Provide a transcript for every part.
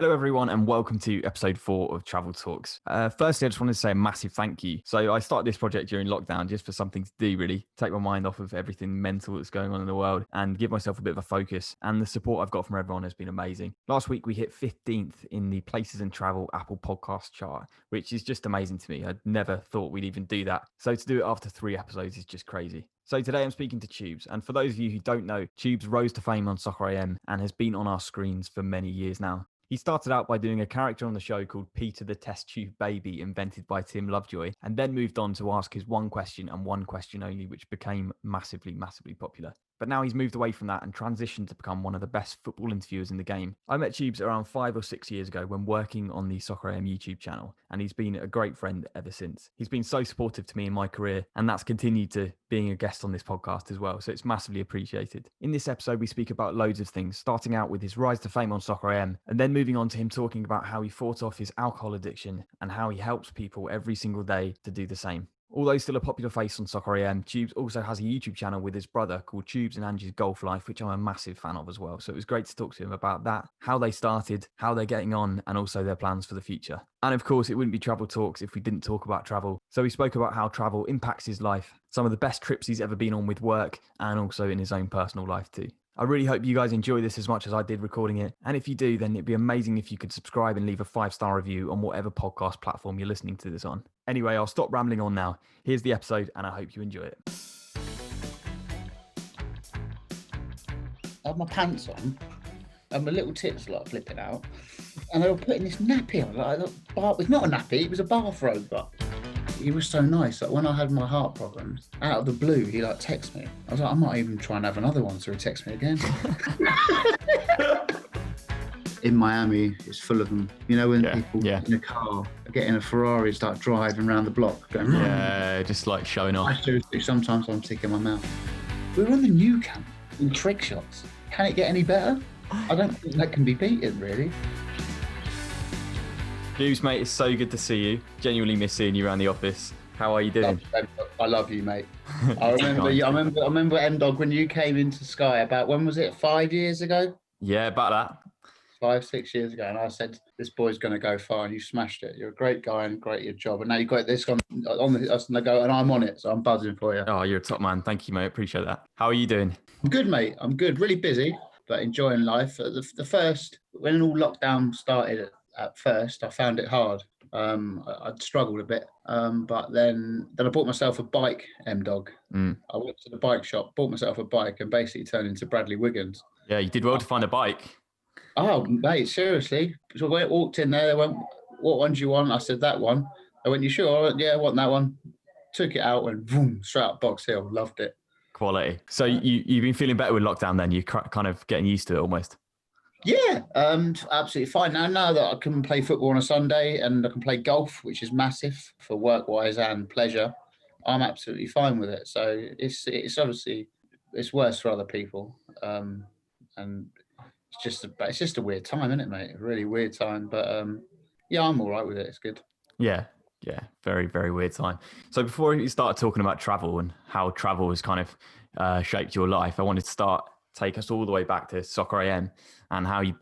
Hello, everyone, and welcome to episode 4 of Travel Talks. Firstly, I just wanted to say a massive thank you. So I started this project during lockdown just for something to do, really, take my mind off of everything mental that's going on in the world and give myself a bit of a focus. And the support I've got from everyone has been amazing. Last week, we hit 15th in the Places and Travel Apple podcast chart, which is just amazing to me. I'd never thought we'd even do that. So to do it after 3 episodes is just crazy. So today I'm speaking to Tubes, and for those of you who don't know, Tubes rose to fame on Soccer AM and has been on our screens for many years now. He started out by doing a character on the show called Peter the Test Tube Baby, invented by Tim Lovejoy, and then moved on to ask his one question and one question only, which became massively popular. But now he's moved away from that and transitioned to become one of the best football interviewers in the game. I met Tubes around 5 or 6 years ago when working on the Soccer AM YouTube channel, and he's been a great friend ever since. He's been so supportive to me in my career, and that's continued to being a guest on this podcast as well, so it's massively appreciated. In this episode, we speak about loads of things, starting out with his rise to fame on Soccer AM, and then moving on to him talking about how he fought off his alcohol addiction and how he helps people every single day to do the same. Although still a popular face on Soccer AM, Tubes also has a YouTube channel with his brother called Tubes and Ange Golf Life, which I'm a massive fan of as well. So it was great to talk to him about that, how they started, how they're getting on, and also their plans for the future. And of course, it wouldn't be Travel Talks if we didn't talk about travel. So we spoke about how travel impacts his life, some of the best trips he's ever been on with work, and also in his own personal life too. I really hope you guys enjoy this as much as I did recording it. And if you do, then it'd be amazing if you could subscribe and leave a 5-star review on whatever podcast platform you're listening to this on. Anyway, I'll stop rambling on now. Here's the episode, and I hope you enjoy it. I had my pants on, and my little tits were like flipping out, and they were putting this nappy on. It's not a nappy, it was a bathrobe, but he was so nice. Like when I had my heart problems, out of the blue, he like texted me. I was like, I might even try and have another one, so he texted me again. In Miami, it's full of them. You know, when people in a car get in a Ferrari, start driving around the block, going, just like showing off. I seriously, sometimes I'm sick in my mouth. We were on the new camp in trick shots. Can it get any better? I don't think that can be beaten, really. Tubes, mate, it's so good to see you. Genuinely miss seeing you around the office. How are you doing? I love you, mate. I remember M-Dog when you came into Sky about, when was it, 5 years ago? Yeah, about that. 5-6 years ago, and I said, this boy's going to go far, and you smashed it. You're a great guy and great at your job, and now you've got this on the go, and I'm on it, so I'm buzzing for you. Oh, you're a top man. Thank you, mate. Appreciate that. How are you doing? I'm good, mate. I'm good. Really busy, but enjoying life. The first, when all lockdown started at first, I found it hard. I'd struggled a bit, but then I bought myself a bike, M-Dog. I went to the bike shop, bought myself a bike, and basically turned into Bradley Wiggins. Yeah, you did well to find a bike. Oh, mate, seriously. So I walked in there, they went, what one do you want? I said, that one. I went, you sure? I went, yeah, I want that one. Took it out, went boom, straight up Box Hill. Loved it. Quality. So you've been feeling better with lockdown then? You're kind of getting used to it almost? Yeah, absolutely fine. Now that I can play football on a Sunday and I can play golf, which is massive for work-wise and pleasure, I'm absolutely fine with it. So it's obviously, it's worse for other people. And it's just a weird time, isn't it, mate? A really weird time. But yeah, I'm all right with it. It's good. Yeah. Very, very weird time. So before we started talking about travel and how travel has kind of shaped your life, I wanted to take us all the way back to Soccer AM and how you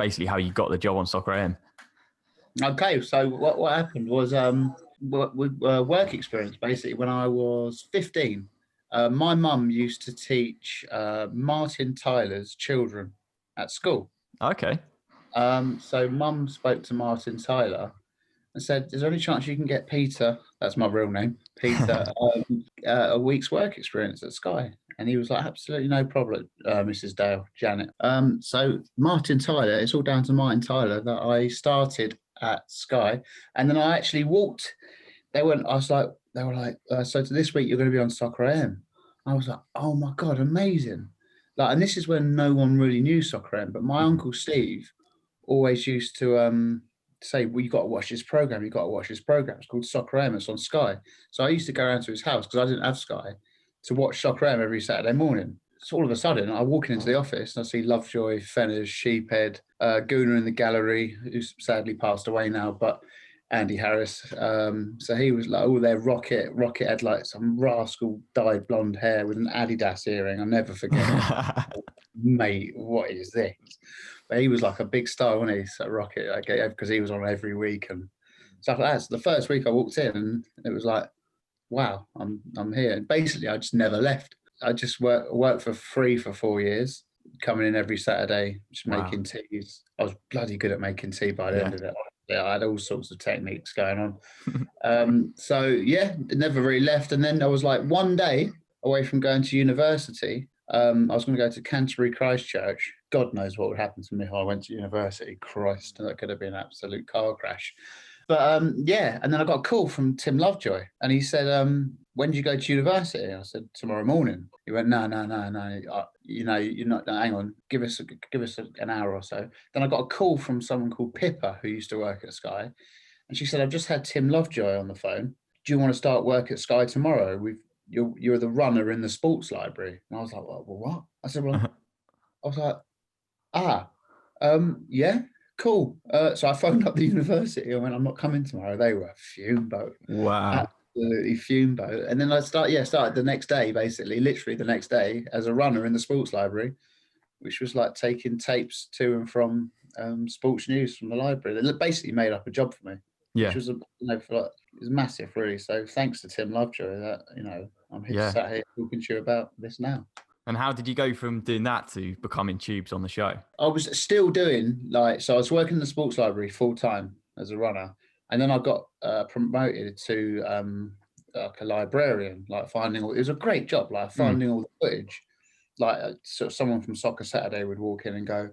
got the job on Soccer AM. Okay, so what happened was work experience, basically. When I was 15, my mum used to teach Martin Tyler's children at school. Okay. So mum spoke to Martin Tyler and said, is there any chance you can get Peter, that's my real name, Peter, a week's work experience at Sky? And he was like, absolutely no problem, Mrs. Dale, Janet. So Martin Tyler, it's all down to Martin Tyler that I started at Sky. And then I actually walked, they were like, so this week you're going to be on Soccer AM. I was like, oh my God, amazing. Like, and this is when no one really knew Soccer AM, but my Uncle Steve always used to say, well, you got to watch this program. It's called Soccer AM. It's on Sky. So I used to go around to his house because I didn't have Sky to watch Soccer AM every Saturday morning. So all of a sudden, I walk into the office and I see Lovejoy, Fenners, Sheephead, Gooner in the gallery, who's sadly passed away now, but Andy Harris. So he was like, oh, they're Rocket. Rocket had like some rascal dyed blonde hair with an Adidas earring. I'll never forget it. Mate, what is this? But he was like a big star, wasn't he? So Rocket, because he was on every week and stuff like that. So the first week I walked in, and it was like, wow, I'm here. And basically, I just never left. I just worked for free for 4 years, coming in every Saturday, just making teas. I was bloody good at making tea by the end of it. Yeah, I had all sorts of techniques going on. So yeah, never really left. And then I was like one day away from going to university. I was going to go to Canterbury Christchurch. God knows what would happen to me if I went to university. Christ, that could have been an absolute car crash. But yeah, and then I got a call from Tim Lovejoy, and he said, "When do you go to university?" I said, "Tomorrow morning." He went, "No. You know, you're not. No, hang on, give us an hour or so." Then I got a call from someone called Pippa, who used to work at Sky, and she said, "I've just had Tim Lovejoy on the phone. Do you want to start work at Sky tomorrow? You're the runner in the sports library." And I was like, "Well, what?" I said, "Well," I was like, yeah, cool. So I phoned up the university. I went, "I'm not coming tomorrow." They were fume boat. Wow. Absolutely fume boat. And then I started the next day, basically, literally the next day, as a runner in the sports library, which was like taking tapes to and from sports news from the library. They basically made up a job for me, which was it was massive, really. So thanks to Tim Lovejoy, that I'm sat here talking to you about this now. And how did you go from doing that to becoming Tubes on the show? I was still doing so I was working in the sports library full time as a runner, and then I got promoted to like a librarian, like it was a great job, like finding all the footage. Like sort of someone from Soccer Saturday would walk in and go,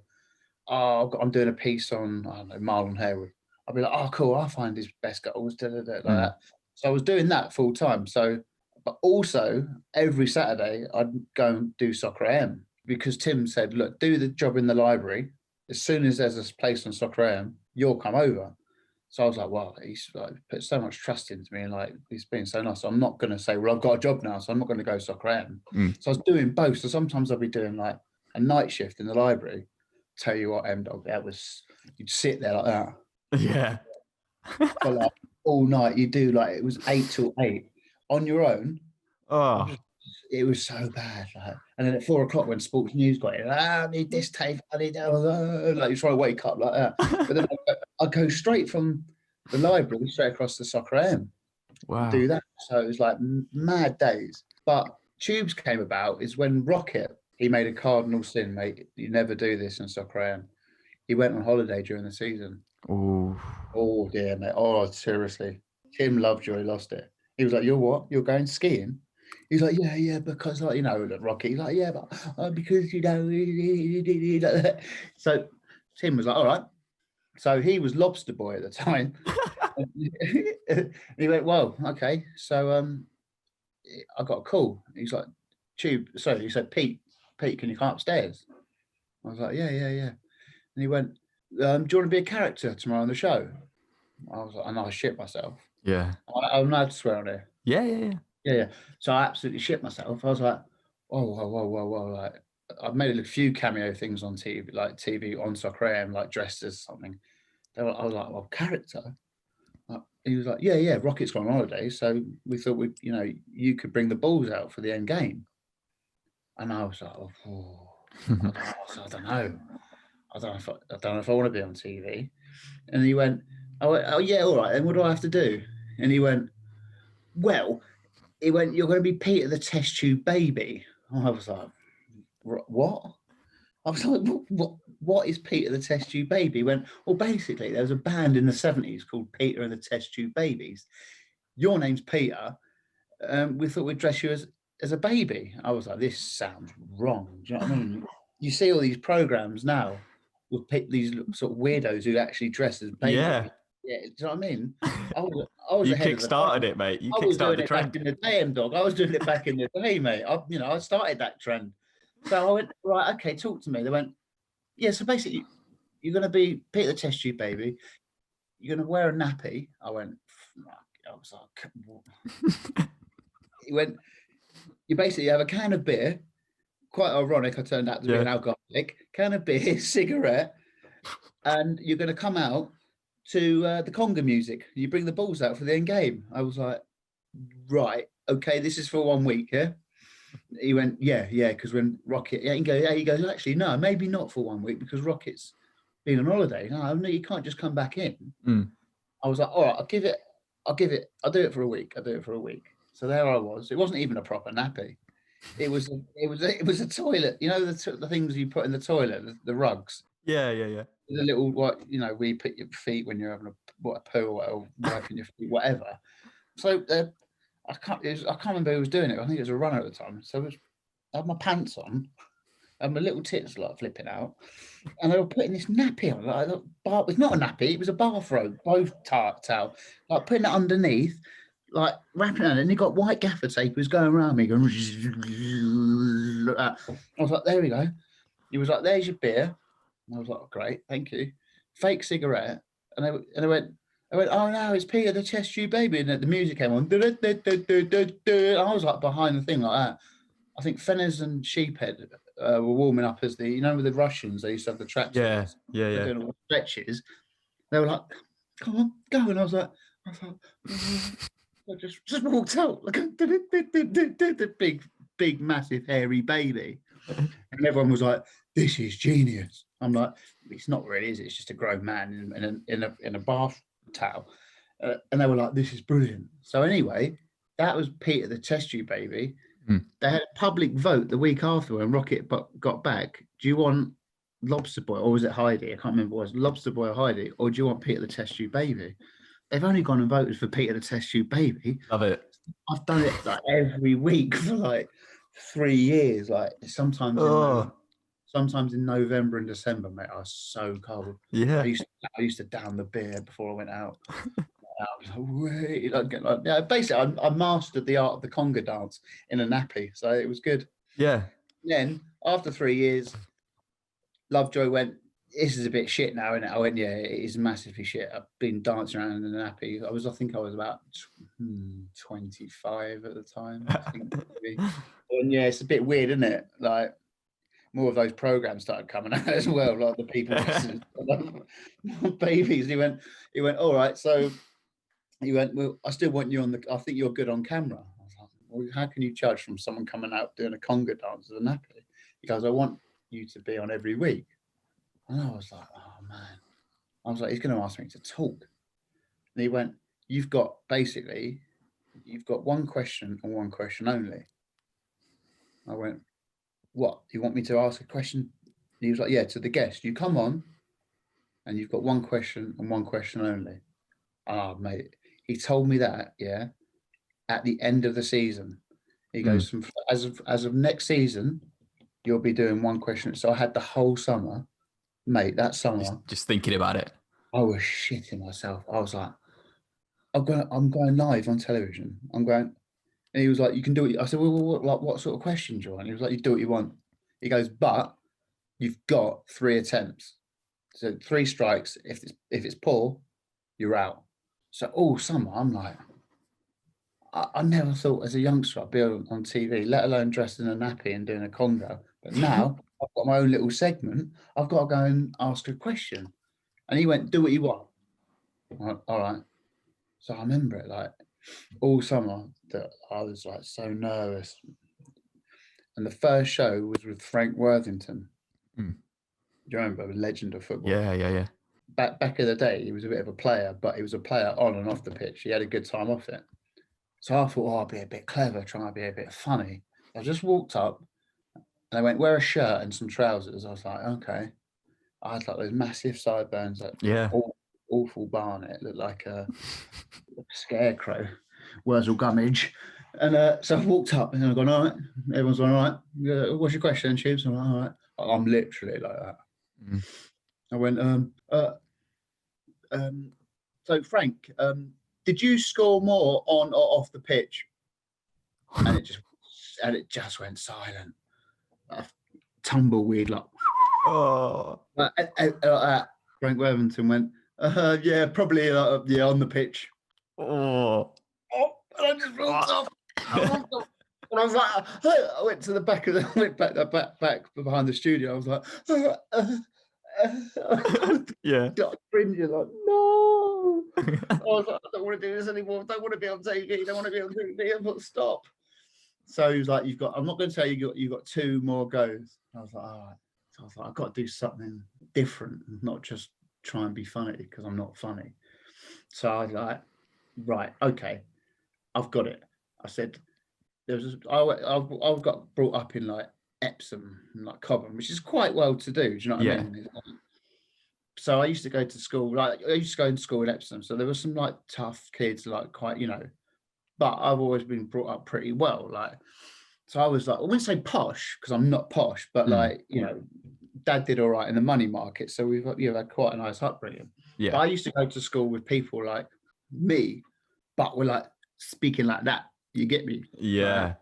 "Oh, I'm doing a piece on, I don't know, Marlon Harewood." I'd be like, "Oh, cool, I'll find his best goals," like that. So I was doing that full time. But also every Saturday I'd go and do Soccer AM, because Tim said, "Look, do the job in the library. As soon as there's a place on Soccer AM, you'll come over." So I was like, "Wow, he's like put so much trust into me, and like he's been so nice. So I'm not going to say, well, I've got a job now, so I'm not going to go Soccer AM." So I was doing both. So sometimes I'll be doing like a night shift in the library. Tell you what, M-Dog, you'd sit there like that. Yeah. For like all night. You do like, it was 8 till 8 on your own. Oh. It was so bad. Like, and then at 4 o'clock when sports news got in, I need this tape, I need that. Like you try to wake up like that. But then I go straight from the library straight across the Soccer AM. Wow. Do that. So it was like mad days. But Tubes came about is when Rocket, he made a cardinal sin, mate. You never do this in Soccer AM. He went on holiday during the season. Ooh. Oh dear, mate. Oh, seriously. Tim Lovejoy lost it. He was like, "You're what? You're going skiing?" He's like, yeah, because like, Rocky. He's like, "Yeah, but because So Tim was like, "All right." So he was lobster boy at the time. He went, "Well, okay." So I got a call. He's like, he said, Pete, can you come upstairs? I was like, yeah. And he went, "Do you want to be a character tomorrow on the show?" I was like, and I shit myself. Yeah. I'm allowed to swear on here. Yeah. So I absolutely shit myself. I was like, whoa. Like, I've made a few cameo things on TV on Soccer AM, like dressed as something. I was like, "Well, character?" He was like, yeah, Rocket's gone on holiday, so we thought you could bring the balls out for the end game. And I was like, I don't know. I don't know if I want to be on TV. And he went, "Oh yeah, all right. And what do I have to do?" And he went, "Well," "you're going to be Peter the Test Tube Baby." I was like, "What?" I was like, what is Peter the Test Tube Baby? He went, "Well, basically, there was a band in the 70s called Peter and the Test Tube Babies. Your name's Peter. We thought we'd dress you as a baby." I was like, "This sounds wrong." Do you know what I mean? You see all these programs now with these sort of weirdos who actually dress as babies. Yeah. Do you know what I mean? I was You ahead of the kick-started it, mate. I was doing the it trend. back in the day, M-Dog. I was doing it back in the day, mate. I started that trend. So I went, "Right, okay, talk to me." They went, "Yeah, so basically, you're going to be Peter the Test Tube Baby. You're going to wear a nappy." I went, I was like, what? He went, "You basically have a can of beer." Quite ironic, I turned out to be an alcoholic. Can of beer, cigarette, and you're going to come out to the conga music. You bring the balls out for the end game. I was like, "Right, okay, this is for 1 week, yeah?" He went, yeah, because when Rocket, he goes, "Actually, no, maybe not for 1 week, because Rocket's been on holiday. No, you can't just come back in. Mm. I was like, all right, I'll do it for a week. I'll do it for a week. So there I was. It wasn't even a proper nappy. It was a toilet. You know the things you put in the toilet, the rugs. Yeah, yeah, yeah. The little where you put your feet when you're having a poo or wiping your feet, whatever. So I can't remember who was doing it. I think it was a runner at the time. So I had my pants on and my little tits like flipping out, and they were putting this nappy on. It's not a nappy. It was a bathrobe, both towel, like putting it underneath, like wrapping it, and he got white gaffer tape. He was going around me, going like that. I was like, there we go. He was like, there's your beer. And I was like, oh, great, thank you. Fake cigarette, and I went, oh no, it's Peter the Chest Tube Baby, and the music came on. I was like behind the thing like that. I think Fenners and Sheephead were warming up as with the Russians, they used to have the track suits. Yeah, They're yeah. doing all the stretches. They were like, come on, go. And I was like, I just walked out like the big, massive, hairy baby. And everyone was like, this is genius. I'm like, it's not really, is it? It's just a grown man in a bath towel. And they were like, this is brilliant. So anyway, that was Peter the Test Tube Baby. They had a public vote the week after when Rocket got back. Do you want Lobster Boy, or was it Heidi? I can't remember what it was, Lobster Boy or Heidi, or do you want Peter the Test Tube Baby? They've only gone and voted for Peter the Test Tube Baby. Love it. I've done it like every week for like 3 years. Like sometimes in November and December, mate. I was so cold. Yeah. I used to down the beer before I went out. I was like, basically, I mastered the art of the conga dance in a nappy, so it was good. Yeah. Then after 3 years, Lovejoy went, this is a bit shit now, isn't it? I went, yeah, it is massively shit. I've been dancing around in a nappy. I think I was about 25 at the time. I think and yeah, it's a bit weird, isn't it? Like more of those programs started coming out as well, like the people babies. He went, all right, so he went, well, I still want you I think you're good on camera. I was like, well, how can you judge from someone coming out doing a conga dance with a nappy? He goes, I want you to be on every week. And I was like, oh man. I was like, he's going to ask me to talk. And he went, you've got one question and one question only. I went, what? You want me to ask a question? And he was like, yeah, to the guest. You come on and you've got one question and one question only. Oh, mate. He told me that, yeah, at the end of the season. He goes, as of next season, you'll be doing one question. So I had the whole summer, mate, that summer. Just thinking about it. I was shitting myself. I was like, I'm going live on television. I'm going. And he was like, you can do it. I said, well, what sort of question do you want? He was like, you do what you want. He goes, but you've got 3 attempts. So 3 strikes. If it's poor, you're out. So all summer, I'm like, I never thought as a youngster I'd be on TV, let alone dressed in a nappy and doing a conga. But now I've got my own little segment. I've got to go and ask a question. And he went, do what you want. All right. So I remember it like all summer that I was like so nervous. And the first show was with Frank Worthington. Do you remember? A legend of football. Yeah. Back in the day, he was a bit of a player, but he was a player on and off the pitch. He had a good time off it. So I thought, I'll be a bit clever, trying to be a bit funny. I just walked up and I went, wear a shirt and some trousers. I was like, okay. I had like those massive sideburns, like awful barnet, looked like a scarecrow, Wurzel Gummidge. And so I walked up and I've gone, all right, everyone's gone, all right, what's your question, Tubes? I'm like, all right. I'm literally like that. I went, so Frank, did you score more on or off the pitch? And it just went silent. Tumbleweed, like. Frank Worthington went, yeah, probably, on the pitch. And I just walked off. And I was like, I went to the back of back behind the studio. I was like, got cringing, like, no. I was like, I don't want to do this anymore. I don't want to be on TV. I don't want to be on TV. I thought, stop. So he was like, I'm not going to tell you, you've got 2 more goes. I was like, all right. So I thought, I've got to do something different, not just try and be funny because I'm not funny. So I was like, right, okay, I've got it. I said, I've got brought up in like Epsom and like Cobham, which is quite well to do. Do you know what I Yeah. mean? So I used to go to school, like I used to go to school in Epsom. So there were some like tough kids, like quite, but I've always been brought up pretty well. Like, so I was like, I wouldn't say posh because I'm not posh, but like, dad did all right in the money market. So we've had quite a nice upbringing. But Yeah. I used to go to school with people like me, but we're like speaking like that. You get me? Like Yeah. that.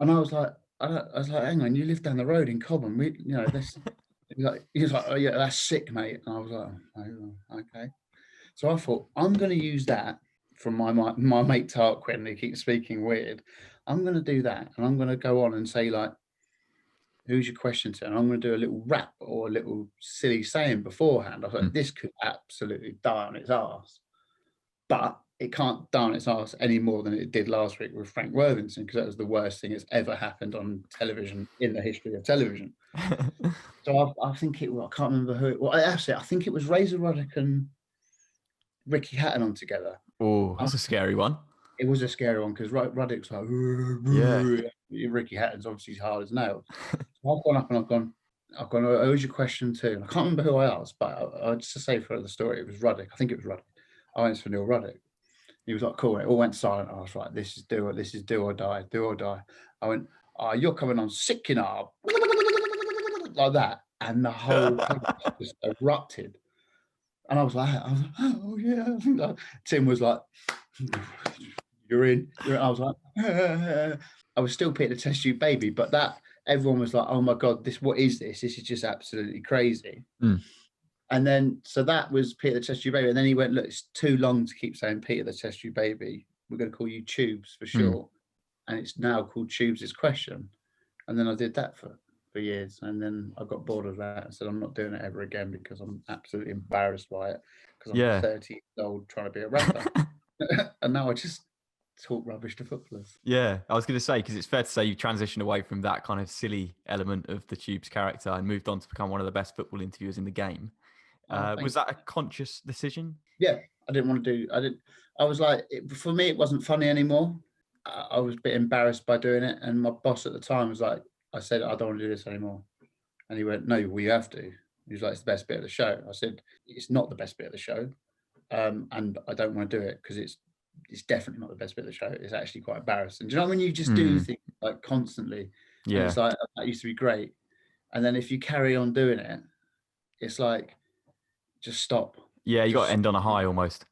And I was like, hang on, you live down the road in Cobham. This. He was like, oh yeah, that's sick, mate. And I was like, oh, okay. So I thought, I'm going to use that from my mate Tarquin, who keeps speaking weird. I'm going to do that, and I'm going to go on and say like, who's your question to? And I'm going to do a little rap or a little silly saying beforehand. I thought this could absolutely die on its arse, but it can't die on its arse any more than it did last week with Frank Worthington, because that was the worst thing that's ever happened on television in the history of television. So I think I can't remember who it was. Actually, I think it was Razor Ruddock and Ricky Hatton on together. Oh, that's a scary one. It was a scary one because Ruddock's like, Yeah. Ricky Hatton's obviously hard as nails. So I've gone up and I've gone, oh, who's your question to? And I can't remember who I asked, but I just to say for the story, it was Ruddock. I think it was Ruddock. I went for Neil Ruddock. He was like, cool. And it all went silent. I was like, this is do or die, do or die. I went, you're coming on sick, like that. And the whole place just erupted. And I was like, oh yeah. I think that. Tim was like, you're in. I was like, I was still Peter the Test Tube Baby, but that everyone was like, oh my God, what is this? This is just absolutely crazy. And then, so that was Peter the Test Tube Baby. And then he went, look, it's too long to keep saying Peter the Test Tube Baby. We're going to call you Tubes for sure. And it's now called Tubes' Question. And then I did that for years. And then I got bored of that and said, I'm not doing it ever again because I'm absolutely embarrassed by it because I'm 30 years old trying to be a rapper. And now I just talk rubbish to footballers. Yeah, I was going to say, because it's fair to say you transitioned away from that kind of silly element of the Tube's character and moved on to become one of the best football interviewers in the game. Was that a conscious decision? Yeah, I didn't want to do. I was like, for me, it wasn't funny anymore. I was a bit embarrassed by doing it, and my boss at the time was like, I said, I don't want to do this anymore, and he went, no, well, you have to. He was like, it's the best bit of the show. I said, it's not the best bit of the show, and I don't want to do it because it's definitely not the best bit of the show. It's actually quite embarrassing. Do you know when you just do things like constantly? Yeah, and it's like, that used to be great, and then if you carry on doing it, it's like, just stop. Yeah, you got to end on a high almost.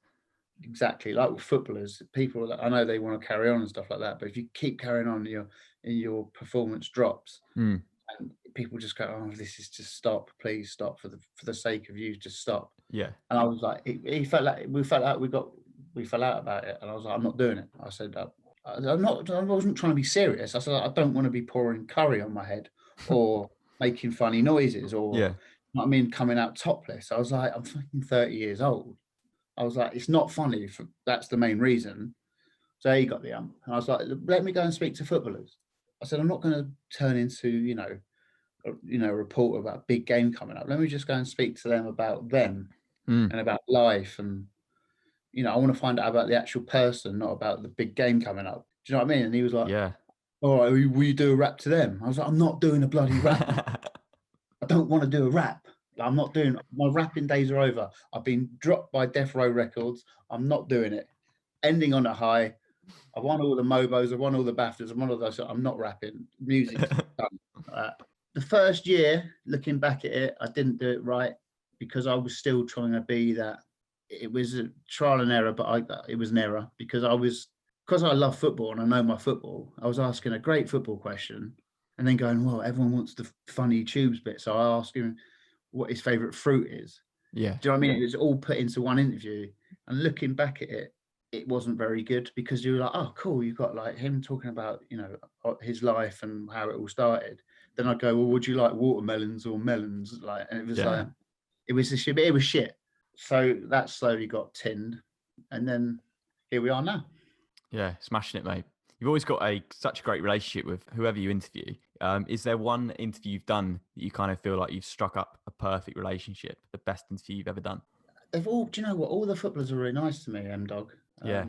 Exactly, like with footballers, people, I know they want to carry on and stuff like that, but if you keep carrying on, your performance drops, and people just go, "Oh, this is just stop, please stop for the sake of you, just stop." Yeah, and I was like, we fell out about it, and I was like, I'm not doing it. I said, I wasn't trying to be serious. I said, I don't want to be pouring curry on my head or making funny noises or, you know what I mean, coming out topless. I was like, I'm fucking 30 years old. I was like, it's not funny. That's the main reason. So he got the and I was like, let me go and speak to footballers. I said, I'm not going to turn into, a reporter about a big game coming up. Let me just go and speak to them about them and about life. And, I want to find out about the actual person, not about the big game coming up. Do you know what I mean? And he was like, all right, will you do a rap to them? I was like, I'm not doing a bloody rap. I don't want to do a rap. I'm not doing, my rapping days are over. I've been dropped by Death Row Records. I'm not doing it. Ending on a high. I won all the Mobos. I won all the BAFTAs. I won all those. I'm not rapping. Music's done. The first year, looking back at it, I didn't do it right because I was still trying to be that. It was a trial and error, but it was an error because I love football and I know my football. I was asking a great football question and then going, well, everyone wants the funny Tubes bit. So I asked him what his favourite fruit is. Yeah. Do you know what I mean? It was all put into one interview. And looking back at it, it wasn't very good because you were like, oh, cool. You've got like him talking about, his life and how it all started. Then I'd go, well, would you like watermelons or melons? Like, and it was like, it was shit. So that slowly got tinned. And then here we are now. Yeah, smashing it, mate. You've always got such a great relationship with whoever you interview. Is there one interview you've done that you kind of feel like you've struck up a perfect relationship, the best interview you've ever done? They've all, do you know what? All the footballers are really nice to me, M-Dog. Yeah.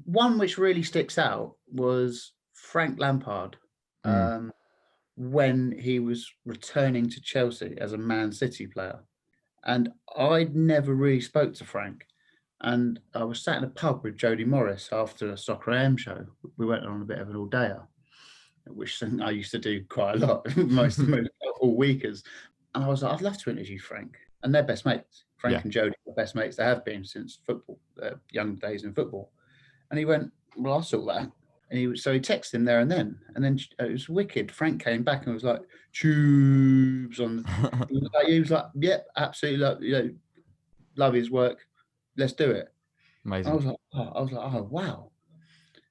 One which really sticks out was Frank Lampard Mm. when he was returning to Chelsea as a Man City player. And I'd never really spoke to Frank. And I was sat in a pub with Jody Morris after a Soccer AM show. We went on a bit of an all-dayer, which I used to do quite a lot, most all weekers. And I was like, I'd love to interview Frank. And they're best mates. Frank Yeah. and Jody are best mates. They have been since football, young days in football. And he went, well, I saw that. So he texted him there and then. And then it was wicked. Frank came back and was like, tubes on. He was like, yep, absolutely. Love his work. Let's do it. Amazing. I was like, oh, wow.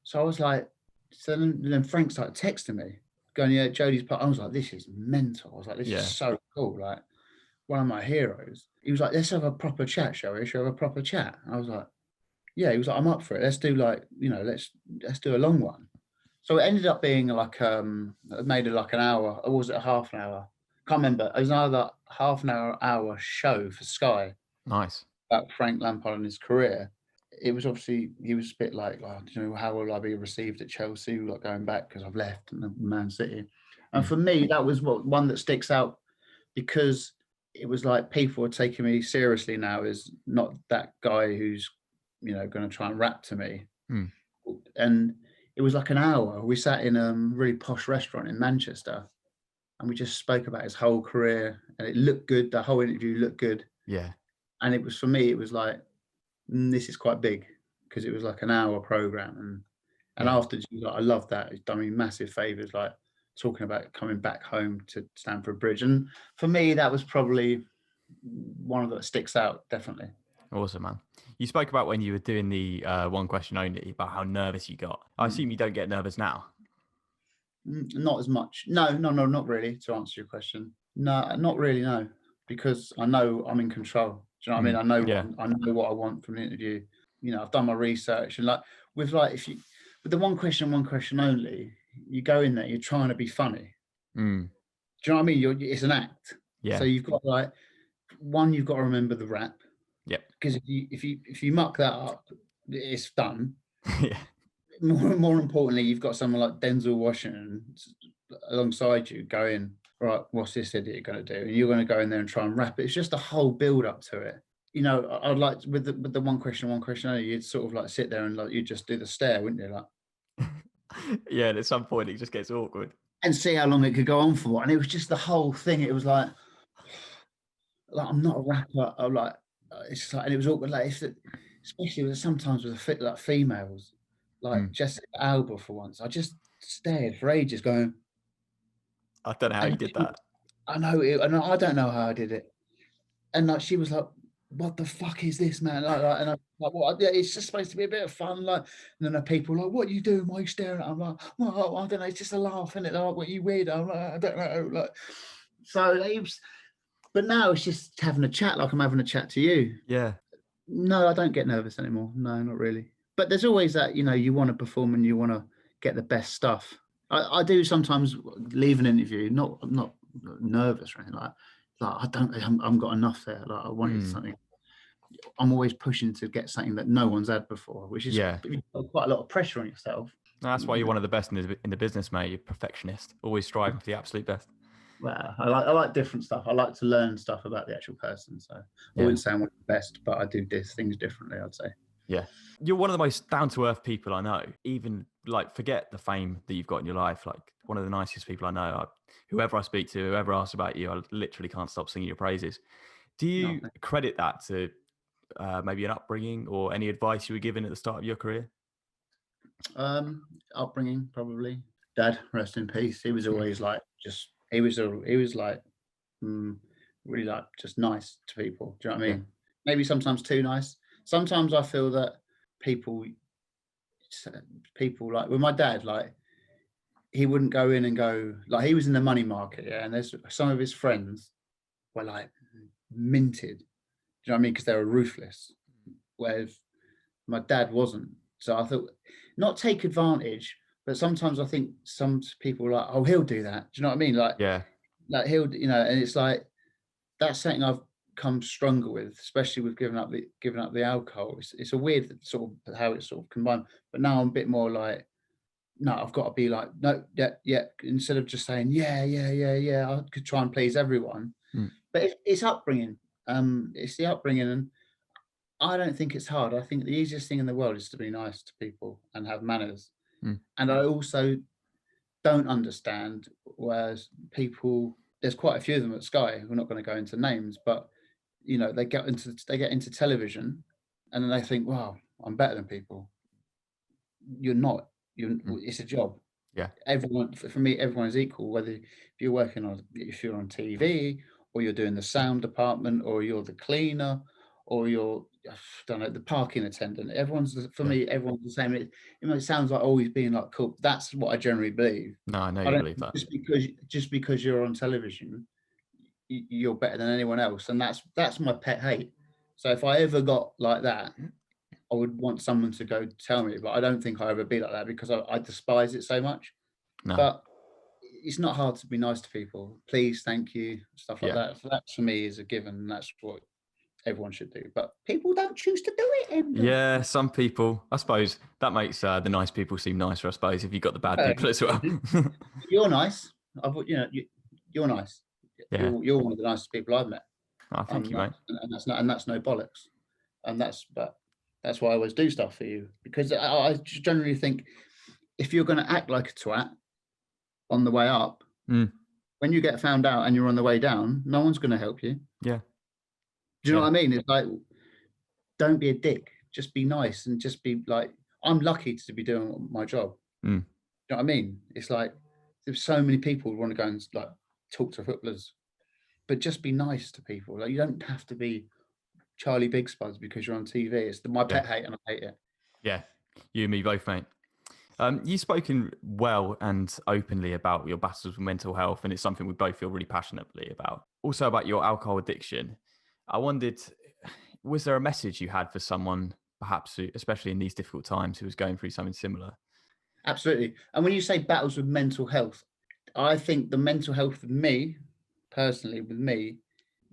So I was like, so then Frank started texting me, going, yeah, Jodie's part. I was like, this is mental. I was like, this is so cool. Like, one of my heroes. He was like, let's have a proper chat, shall we? Shall we have a proper chat? I was like, yeah. He was like, I'm up for it. Let's do let's do a long one. So it ended up being like, it made it like an hour, or was it a half an hour? Can't remember. It was another half an hour show for Sky Nice. about Frank Lampard and his career. It was obviously, he was a bit like, oh, do you know, how will I be received at Chelsea, like going back because I've left and Man City. And for me, that was one that sticks out, because it was like people are taking me seriously now as not that guy who's, going to try and rap to me. Mm. And it was like an hour. We sat in a really posh restaurant in Manchester and we just spoke about his whole career, and it looked good. The whole interview looked good. Yeah. And it was, for me, it was like, this is quite big, because it was like an hour program. And after, like, I love that. It's done me massive favors, like talking about coming back home to Stamford Bridge. And for me, that was probably one of that sticks out, definitely. Awesome, man. You spoke about when you were doing the one question only, about how nervous you got. I assume you don't get nervous now. Not as much. No, not really. To answer your question, no, not really. No, because I know I'm in control. Do you know what I mean? I know what I want from the interview. I've done my research, and like if you with the one question only, you go in there, you're trying to be funny. Mm. Do you know what I mean? It's an act. Yeah. So you've got you've got to remember the rap. Yep. Because if you muck that up, it's done. Yeah. More importantly, you've got someone like Denzel Washington alongside you going, right, what's this idiot going to do? And you're going to go in there and try and rap it. It's just a whole build up to it. I'd like with the one question only, you'd sort of like sit there and like, you'd just do the stare, wouldn't you? Like, yeah, and at some point it just gets awkward. And see how long it could go on for. And it was just the whole thing. It was like I'm not a rapper. I'm like, it's like, and it was awkward. Like, especially sometimes with like females, like Jessica Alba for once. I just stared for ages, going, I don't know how you did that. I know it, and I don't know how I did it. And like, she was like, "What the fuck is this, man?" And I'm like, "What? Yeah, it's just supposed to be a bit of fun." Like, and then the people are like, "What are you doing? Why are you staring?" I'm like, "Well, I don't know. It's just a laugh, isn't it? Like, what, you weird?" I'm like, "I don't know." Like, so it was. But now it's just having a chat, like I'm having a chat to you. Yeah. No, I don't get nervous anymore. No, not really. But there's always that, you want to perform and you want to get the best stuff. I do sometimes leave an interview, not nervous or anything, like I haven't got enough there. Like, I wanted something. I'm always pushing to get something that no one's had before, which is quite a lot of pressure on yourself. That's why you're one of the best in the business, mate. You're a perfectionist, always striving for the absolute best. Well, I like different stuff. I like to learn stuff about the actual person. So I wouldn't say I'm one of the best, but I do things differently, I'd say. Yeah. You're one of the most down-to-earth people I know. Even, like, forget the fame that you've got in your life. Like, one of the nicest people I know. Whoever I speak to, whoever asks about you, I literally can't stop singing your praises. Do you credit that to maybe an upbringing or any advice you were given at the start of your career? Upbringing, probably. Dad, rest in peace. He was always like, he was like, really like just nice to people. Do you know what I mean? Maybe sometimes too nice. Sometimes I feel that people like with my dad, like he wouldn't go in and go, like, he was in the money market, and there's some of his friends were like minted. Do you know what I mean? Because they were ruthless, whereas my dad wasn't. So I thought, not take advantage, But sometimes I think some people are like, oh, he'll do that. Do you know what I mean? Yeah. Like he'll, you know, and it's like, that's something I've come stronger with, especially with giving up the alcohol. It's a weird sort of how it's sort of combined. But now I'm a bit more like, no, I've got to be like, no, yeah, yeah. Instead of just saying, yeah, yeah, yeah, yeah, I could try and please everyone. Mm. But it's upbringing. It's the upbringing, and I don't think it's hard. I think the easiest thing in the world is to be nice to people and have manners. Mm. And I also don't understand, whereas people, there's quite a few of them at Sky. We're not going to go into names, but you know, they get into television, and then they think, wow, I'm better than people. You're not. Mm. It's a job. Yeah. Everyone, for me, everyone is equal. Whether if you're on TV, or you're doing the sound department, or you're the cleaner, or you're, I don't know, the parking attendant. For Yeah. me, everyone's the same. It sounds like always being like cool. That's what I generally believe. No, I know I you don't believe that. just because you're on television, you're better than anyone else, and that's my pet hate. So if I ever got like that, I would want someone to go tell me, but I don't think I ever be like that because I despise it so much. No. But it's not hard to be nice to people. Please, thank you, stuff like Yeah. that. So that for me is a given, and that's what everyone should do. But people don't choose to do it, Endo. Yeah, some people, I suppose that makes the nice people seem nicer, I suppose, if you've got the bad Uh, people as well. you're nice. You're nice. Yeah. You're one of the nicest people I've met. Oh, thank you, mate. And that's no bollocks. And that's why I always do stuff for you, because I just generally think if you're going to act like a twat on the way up, Mm. when you get found out and you're on the way down, no one's going to help you. Yeah. Do you know Yeah. what I mean? It's like, don't be a dick. Just be nice and just be like, I'm lucky to be doing my job. Mm. You know what I mean? It's like there's so many people who want to go and like talk to footballers, but just be nice to people. Like you don't have to be Charlie Big Spuds because you're on TV. It's my Yeah. pet hate, and I hate it. Yeah. You and me both, mate. You've spoken well and openly about your battles with mental health, and it's something we both feel really passionately about. Also about your alcohol addiction. I wondered, was there a message you had for someone, perhaps, especially in these difficult times, who was going through something similar? Absolutely. And when you say battles with mental health, I think the mental health with me, personally,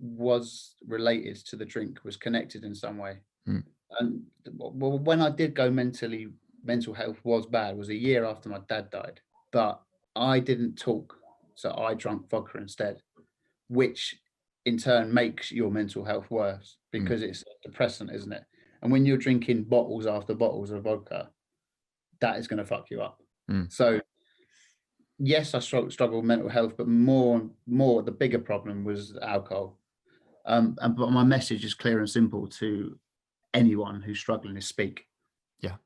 was related to the drink, was connected in some way. Mm. And well, when I did go mental health was bad, was a year after my dad died. But I didn't talk, so I drank vodka instead, which in turn makes your mental health worse because it's a depressant, isn't it? And when you're drinking bottles after bottles of vodka, that is going to fuck you up. Mm. So yes, I struggle with mental health, but more the bigger problem was alcohol. But my message is clear and simple to anyone who's struggling: is speak. Yeah.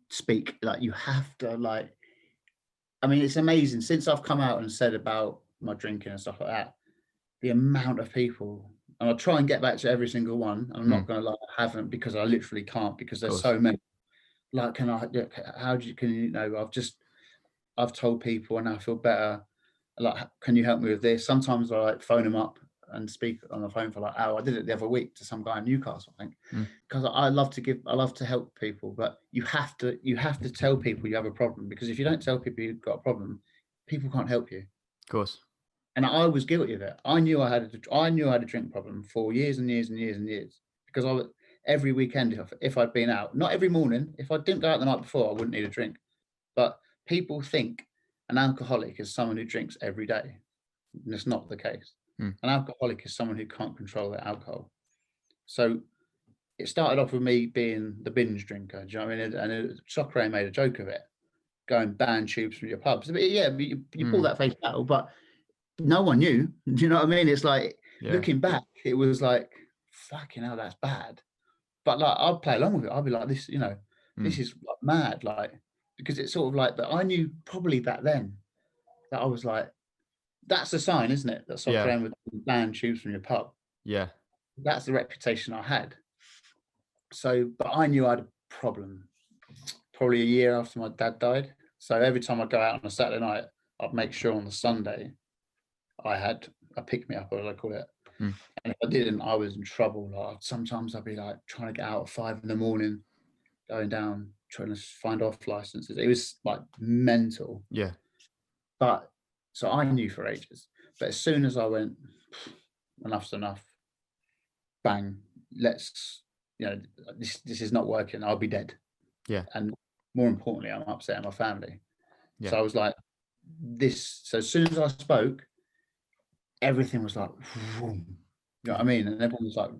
Speak. Like you have to. Like, I mean, it's amazing since I've come out and said about my drinking and stuff like that. The amount of people, and I'll try and get back to every single one. And I'm not going to lie, I haven't, because I literally can't, because there's so many. Like, I've told people and I feel better. Like, can you help me with this? Sometimes I like phone them up and speak on the phone for like, oh, I did it the other week to some guy in Newcastle, I think, because I love to help people, but you have to tell people you have a problem, because if you don't tell people you've got a problem, people can't help you. Of course. And I was guilty of it. I knew I had a drink problem for years and years and years and years, because every weekend, if I'd been out, not every morning, if I didn't go out the night before, I wouldn't need a drink. But people think an alcoholic is someone who drinks every day. And it's not the case. An alcoholic is someone who can't control their alcohol. So it started off with me being the binge drinker. Do you know what I mean? And Soccer made a joke of it, going ban tubes from your pubs. But yeah, you pull that face battle, but no one knew. Do you know what I mean? It's like, looking back, it was like, fucking hell, that's bad. But like, I'd play along with it. I'd be like, this, this is like mad. Like, because it's sort of like that. I knew probably back then that I was like, that's a sign, isn't it? That Soccer would ban tubes from your pub. Yeah. That's the reputation I had. So, but I knew I had a problem probably a year after my dad died. So every time I go out on a Saturday night, I'd make sure on the Sunday I had a pick me up, or what I call it. And if I didn't, I was in trouble. Like, sometimes I'd be like trying to get out at 5 a.m, going down trying to find off licenses. It was like mental. Yeah. But so I knew for ages. But as soon as I went, enough's enough, bang, let's, this is not working. I'll be dead. Yeah. And more importantly, I'm upsetting my family. Yeah. So I was like, this. So as soon as I spoke, everything was like, vroom. You know what I mean? And everyone was like,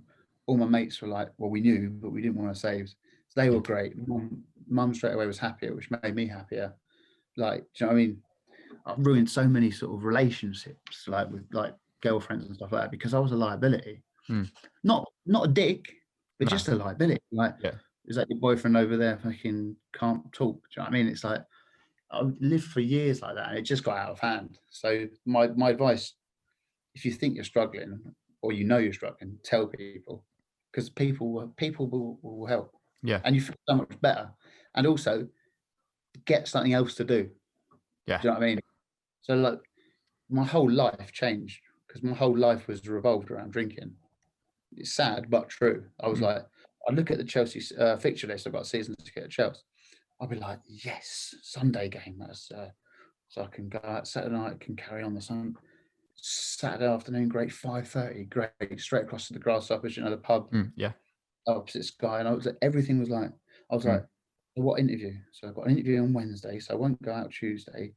all my mates were like, well, we knew, but we didn't want to save. So they were great. Mum straight away was happier, which made me happier. Like, do you know what I mean? I've ruined so many sort of relationships, like with like girlfriends and stuff like that, because I was a liability. Not a dick, but just a liability. Like, is that your boyfriend over there fucking can't talk? Do you know what I mean? It's like I lived for years like that, and it just got out of hand. So my advice, if you think you're struggling or you're struggling, tell people, because people will help. Yeah. And you feel so much better. And also get something else to do. Yeah. Do you know what I mean? So like my whole life changed because my whole life was revolved around drinking. It's sad but true. I was like, I look at the Chelsea fixture list. I've got a season ticket at Chelsea. I'll be like, yes, Sunday game. That's so I can go out Saturday night. Can carry on the sun. Saturday afternoon, great 5:30, great straight across to the Grasshoppers, the pub, opposite Sky, and everything was like, I was like, what interview? So I've got an interview on Wednesday, so I won't go out Tuesday,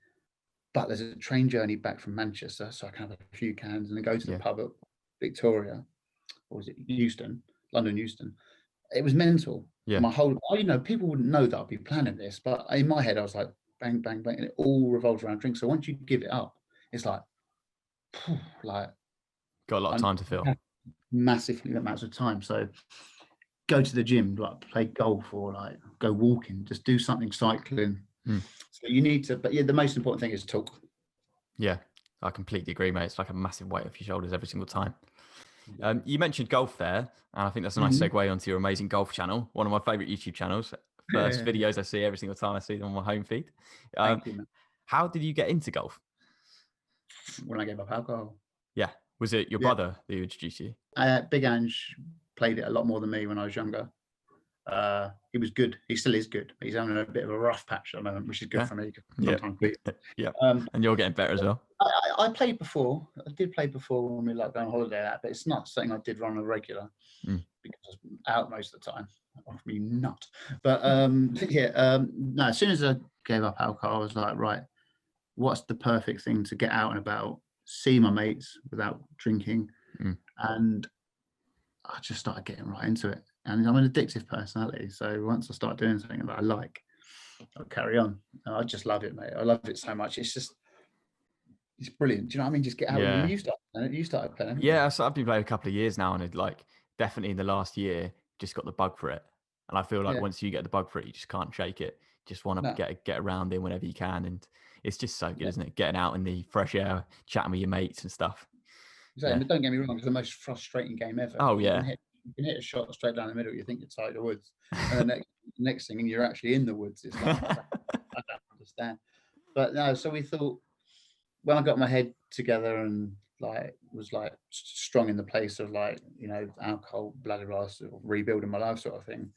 but there's a train journey back from Manchester, so I can have a few cans and then go to the pub at Victoria, or was it Euston, London Euston? It was mental. Yeah. My whole, people wouldn't know that I'd be planning this, but in my head I was like, bang, bang, bang, and it all revolves around drinks. So once you give it up, it's like got a lot of time to fill. Massively amounts of time. So go to the gym, like play golf or like go walking, just do something, cycling. So you need to, but the most important thing is talk. Yeah, I completely agree, mate. It's like a massive weight off your shoulders every single time. You mentioned golf there, and I think that's a nice segue onto your amazing golf channel, one of my favorite YouTube channels. First videos I see every single time I see them on my home feed. Thank you, man. How did you get into golf? When I gave up alcohol. Yeah. Was it your brother who introduced you? Big Ange played it a lot more than me when I was younger. He was good. He still is good. He's having a bit of a rough patch at the moment, which is good for me. Sometimes yeah. And you're getting better as well. I played before. I did play before when we like going on holiday, but it's not something I did run a regular because I was out most of the time. Off me nut. But no. As soon as I gave up alcohol, I was like, right, what's the perfect thing to get out and about, see my mates without drinking, and I just started getting right into it. And I'm an addictive personality, so once I start doing something that I like, I'll carry on. And I just love it, mate. I love it so much. It's brilliant. Do you know what I mean? Just get out. Yeah. You started playing. Yeah, so I've been playing a couple of years now, and it definitely in the last year just got the bug for it. And I feel like once you get the bug for it, you just can't shake it. Just want to get around in whenever you can, and it's just so good, isn't it? Getting out in the fresh air, chatting with your mates and stuff. Exactly. But don't get me wrong, it's the most frustrating game ever. Oh yeah. You can hit a shot straight down the middle. You think you're tight of the woods, and the next thing you're actually in the woods. It's like I don't understand. But no, so we thought when I got my head together and was strong in the place of alcohol, blah blah blah, sort of rebuilding my life sort of thing.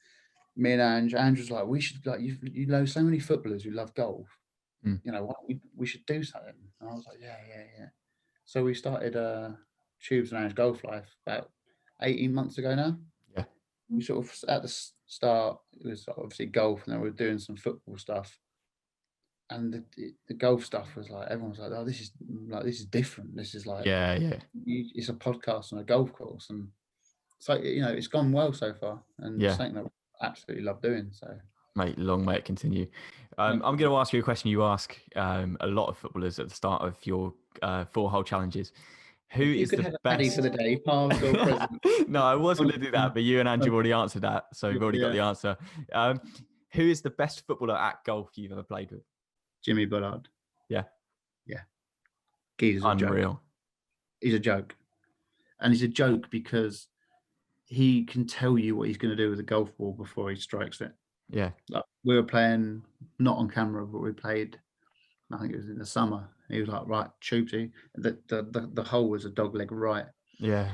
Me and Ange was like, we should you know so many footballers who love golf. We should do something. And I was like, yeah. So we started Tubes and Ange Golf Life about 18 months ago now. Yeah. We sort of at the start it was obviously golf, and then we were doing some football stuff. And the golf stuff was like everyone was like, oh, this is different. This is like it's a podcast on a golf course, and so it's gone well so far, and it's something that I absolutely love doing. So mate, long may it continue. I'm going to ask you a question you ask a lot of footballers at the start of your 4-hole challenges. Who is the best for the day, palms or present? No, I was going to do that, but you and Andrew already answered that, so we've already got the answer. Who is the best footballer at golf you've ever played with? Jimmy Bullard. Yeah. He's unreal. He's a joke, and he's a joke because he can tell you what he's going to do with a golf ball before he strikes it. Yeah. Like, we were playing, not on camera, but we played, I think it was in the summer. He was like, right, Tubesy. The hole was a dog leg right. Yeah.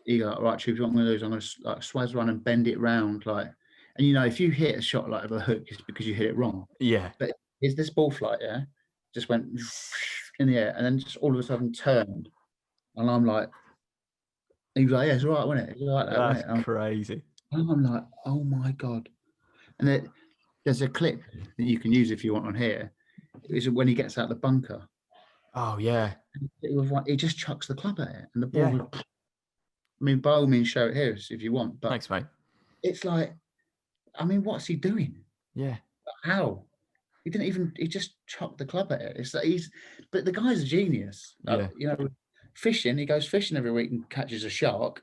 He got, right, Tubesy, what I'm going to do is I'm going to swaz run and bend it round, And you know, if you hit a shot like of a hook, it's because you hit it wrong. Yeah. But is this ball flight, yeah, just went in the air and then just all of a sudden turned, and I'm like, he was like, yeah, it's all right, wasn't it? It's all right, that, That's wasn't it? crazy. And I'm like, oh my god! And there's a clip that you can use if you want on here. It's when he gets out the bunker. Oh yeah. He just chucks the club at it, and the ball. Yeah. I mean, by all means, show it here if you want. But Thanks, mate. it's like, I mean, what's he doing? Yeah. How? He didn't even. He just chucked the club at it. It's like but the guy's a genius. Yeah. You know, fishing. He goes fishing every week and catches a shark.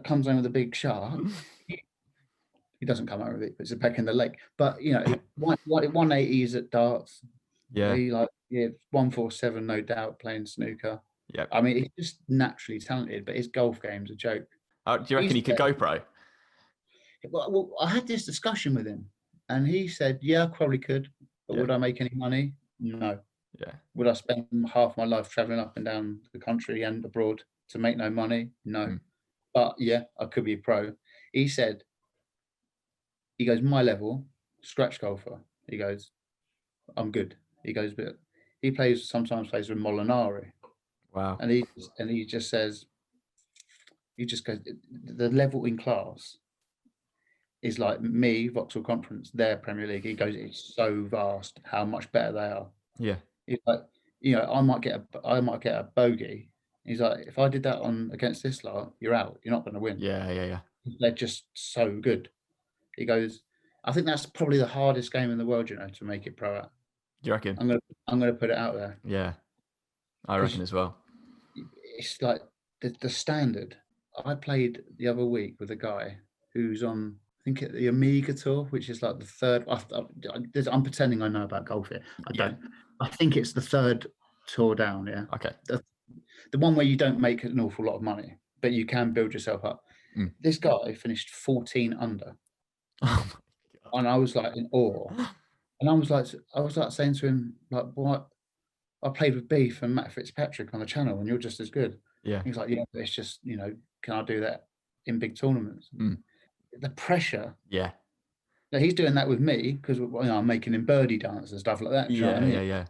Comes home with a big shark. He doesn't come out with it, but it's back in the lake. But you know, 180s at darts. Yeah. He 147, no doubt, playing snooker. Yeah. I mean, he's just naturally talented, but his golf game's a joke. Do you reckon he could go pro? Well, I had this discussion with him, and he said, "Yeah, I probably could, but would I make any money? No. Yeah. Would I spend half my life traveling up and down the country and abroad to make no money? No. But yeah, I could be a pro." He said, he goes, my level, scratch golfer. He goes, I'm good. He goes, but he sometimes plays with Molinari. Wow. And he just says, he just goes, the level in class is like me, Vauxhall Conference, their Premier League. He goes, it's so vast how much better they are. Yeah. He's like, you know, I might get a bogey. He's like, if I did that against this lot, you're out. You're not going to win. Yeah. They're just so good. He goes, I think that's probably the hardest game in the world, you know, to make it pro at. Do you reckon? I'm gonna put it out there. Yeah, I reckon as well. It's like the standard. I played the other week with a guy who's on, I think, the Amiga tour, which is like the third. I'm pretending I know about golf here. I don't. I think it's the third tour down. Yeah. Okay. The one where you don't make an awful lot of money, but you can build yourself up. This guy finished 14 under. Oh my God. And I was like in awe. And I was like saying to him, like, what? I played with Beef and Matt Fitzpatrick on the channel, and you're just as good. Yeah. He's like, yeah, but it's just, you know, can I do that in big tournaments? The pressure. Yeah. Now, he's doing that with me because, you know, I'm making him birdie dance and stuff like that. You know what I mean? Yeah.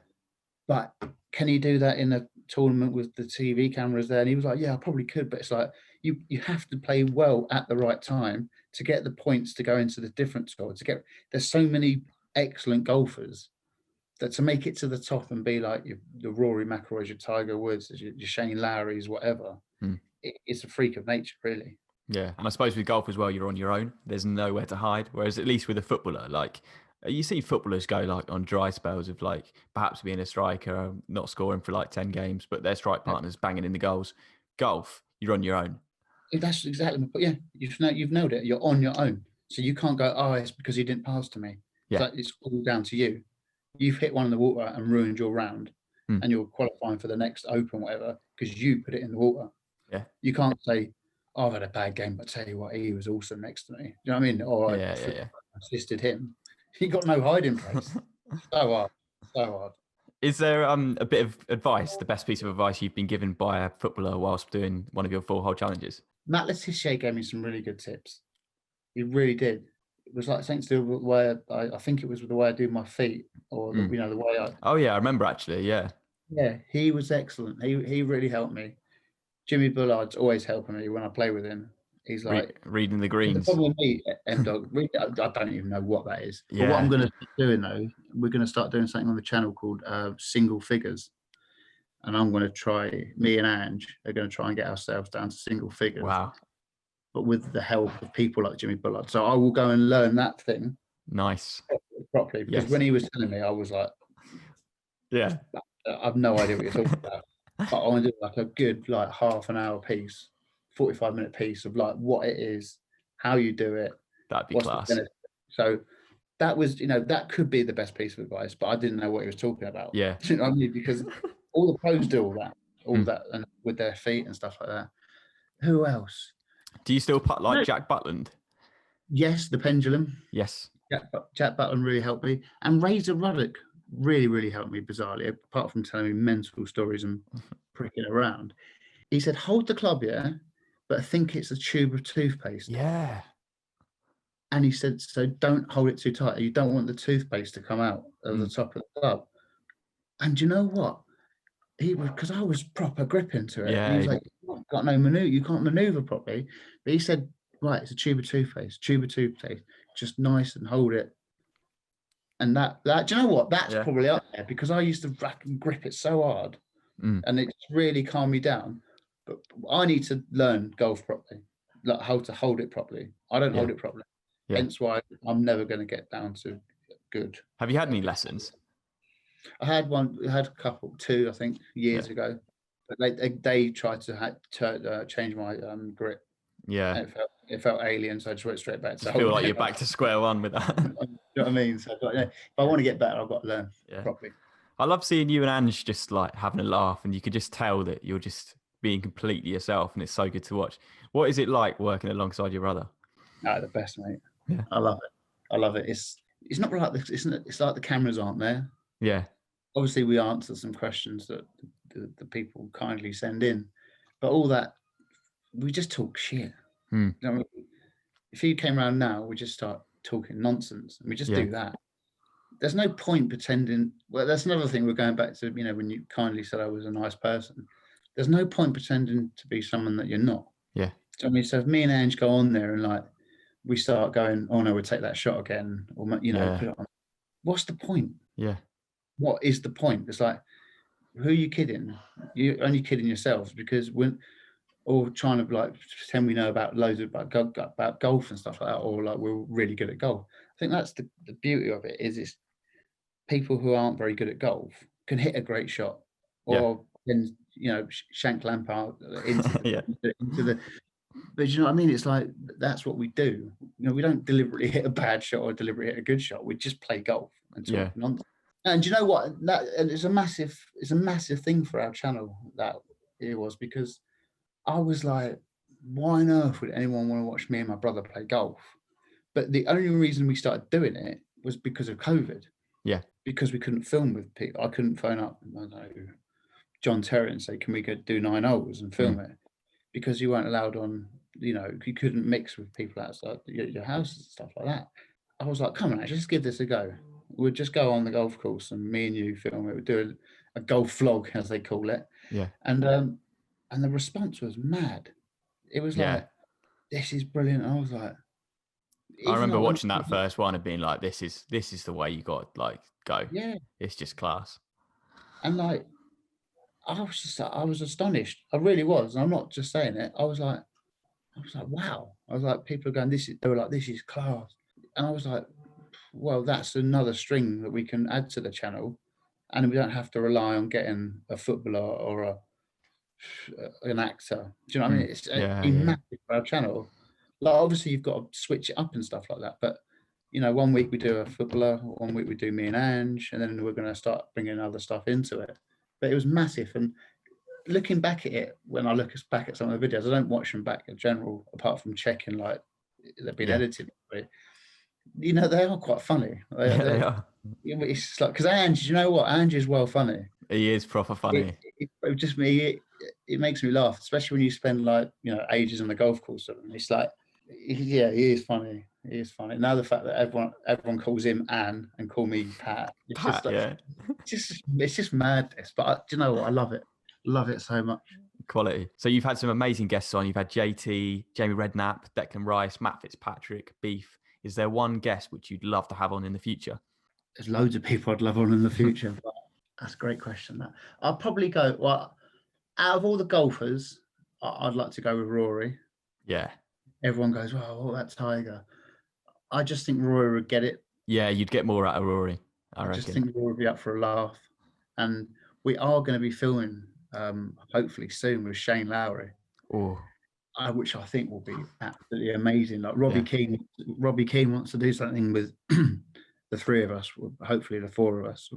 But can he do that in a tournament with the TV cameras there? And he was like, yeah, I probably could, but it's like you have to play well at the right time to get the points to go into the different tour. There's so many excellent golfers that to make it to the top and be like your Rory McIlroys, your Tiger Woods, your Shane Lowry's, whatever, it's a freak of nature, really. Yeah, and I suppose with golf as well, you're on your own. There's nowhere to hide. Whereas at least with a footballer, like you see footballers go like on dry spells of like perhaps being a striker, not scoring for like 10 games, but their strike partner's banging in the goals. Golf, you're on your own. That's exactly my point. Yeah, you've nailed it. You're on your own. So you can't go, oh, it's because he didn't pass to me. Yeah. So it's all down to you. You've hit one in the water and ruined your round, and you're qualifying for the next Open, whatever, because you put it in the water. Yeah. You can't say, oh, I've had a bad game, but tell you what, he was awesome next to me. Do you know what I mean? Or I assisted him. He got no hiding place. So hard. Is there a bit of advice, the best piece of advice you've been given by a footballer whilst doing one of your 4-hole challenges? Matt Letizia gave me some really good tips. He really did. It was like something to do with the way I think it was with the way I do my feet, or the way I. Oh yeah, I remember actually. Yeah. Yeah, he was excellent. He really helped me. Jimmy Bullard's always helping me when I play with him. He's like reading the greens. The problem with me, M-Dog, I don't even know what that is. Yeah. But what I'm going to start doing though, we're going to start doing something on the channel called single figures, and I'm going to try. Me and Ange are going to try and get ourselves down to single figures. Wow. But with the help of people like Jimmy Bullard. So I will go and learn that thing. Nice. Properly. Because when he was telling me, I was like, yeah, I have no idea what you're talking about. But I want to do like a good, like half an hour piece, 45-minute piece of like what it is, how you do it. That'd be class. So that was, that could be the best piece of advice, but I didn't know what he was talking about. Yeah. Do you know what I mean? Because all the pros do all that and with their feet and stuff like that. Who else? Do you still putt like Jack Butland? Yes, the pendulum. Yes. Jack Butland really helped me. And Razor Ruddock really, really helped me bizarrely, apart from telling me mental stories and pricking around. He said, hold the club, yeah, but I think it's a tube of toothpaste. Yeah. And he said, so don't hold it too tight. You don't want the toothpaste to come out of the top of the club. And you know what? He was, because I was proper gripping to it. And he was like, you've got no maneuver, you can't maneuver properly. But he said, right, it's a tube of toothpaste, just nice and hold it. And that do you know what? That's probably up there, because I used to rack and grip it so hard, and it really calmed me down. But I need to learn golf properly, like how to hold it properly. I don't hold it properly. Hence why I'm never going to get down to good. Have you had any lessons? I had a couple, two, I think, years ago. But they tried to change my grip. Yeah. And it felt alien, so I just went straight back to. I feel like you're back to square one with that. You know what I mean? So if I want to get better, I've got to learn properly. I love seeing you and Ange just like having a laugh, and you could just tell that you're just being completely yourself, and it's so good to watch. What is it like working alongside your brother? The best, mate. Yeah, I love it. It's not like this, isn't it? It's like the cameras aren't there. Yeah. Obviously, we answer some questions that the people kindly send in, but all that, we just talk shit. You know what I mean? If you came around now, we just start talking nonsense, and we just do that. There's no point pretending. Well, that's another thing we're going back to. When you kindly said I was a nice person, there's no point pretending to be someone that you're not. Yeah. So, I mean, so if me and Ange go on there and like we start going, oh no, we'll take that shot again, or put it on. What's the point? Yeah. What is the point? It's like, who are you kidding? You're only kidding yourselves, because or trying to like pretend we know about loads about golf and stuff like that, or like we're really good at golf. I think that's the beauty of it, is it's people who aren't very good at golf can hit a great shot, or then shank Lampard into the. But you know what I mean? It's like, that's what we do. We don't deliberately hit a bad shot or deliberately hit a good shot. We just play golf and talk nonsense. And you know what? And it's a massive thing for our channel, that it was, because I was like, why on earth would anyone want to watch me and my brother play golf? But the only reason we started doing it was because of COVID. Yeah. Because we couldn't film with people. I couldn't phone up, I don't know, John Terry and say, can we go do 9 holes and film it? Because you weren't allowed on, you couldn't mix with people outside your house and stuff like that. I was like, come on, just give this a go. We'd just go on the golf course and me and you film it. We'd do a golf vlog, as they call it. Yeah. And the response was mad. It was like, this is brilliant. I was like, I remember watching that first one and being like, this is the way you got to like go. Yeah. It's just class. And like, I was astonished. I really was. And I'm not just saying it. I was like, wow. I was like, people are going, they were like, this is class. And I was like, well, that's another string that we can add to the channel. And we don't have to rely on getting a footballer or an actor. Do you know what I mean? It's massive for our channel. Like, obviously you've got to switch it up and stuff like that. But, 1 week we do a footballer, 1 week we do me and Ange, and then we're going to start bringing other stuff into it. But it was massive. And looking back at it, when I look back at some of the videos, I don't watch them back in general, apart from checking like they've been edited. But, they are quite funny. They are. It's like, because Ange, you know what? Ange is well funny. He is proper funny. It makes me laugh, especially when you spend like ages on the golf course with him. It's like, he is funny. He is funny. Now the fact that everyone calls him Anne and call me Pat, it's just madness. But do you know what? I love it. Love it so much. Quality. So you've had some amazing guests on. You've had JT, Jamie Redknapp, Declan Rice, Matt Fitzpatrick, Beef. Is there one guest which you'd love to have on in the future? There's loads of people I'd love on in the future. But that's a great question. That I'll probably go. Well, out of all the golfers, I'd like to go with Rory. Yeah. Everyone goes, well, that's Tiger. I just think Rory would get it. Yeah, you'd get more out of Rory. I reckon. Just think Rory would be up for a laugh. And we are going to be filming, hopefully soon, with Shane Lowry. Oh. Which I think will be absolutely amazing. Like Robbie Keane wants to do something with the three of us, hopefully the four of us,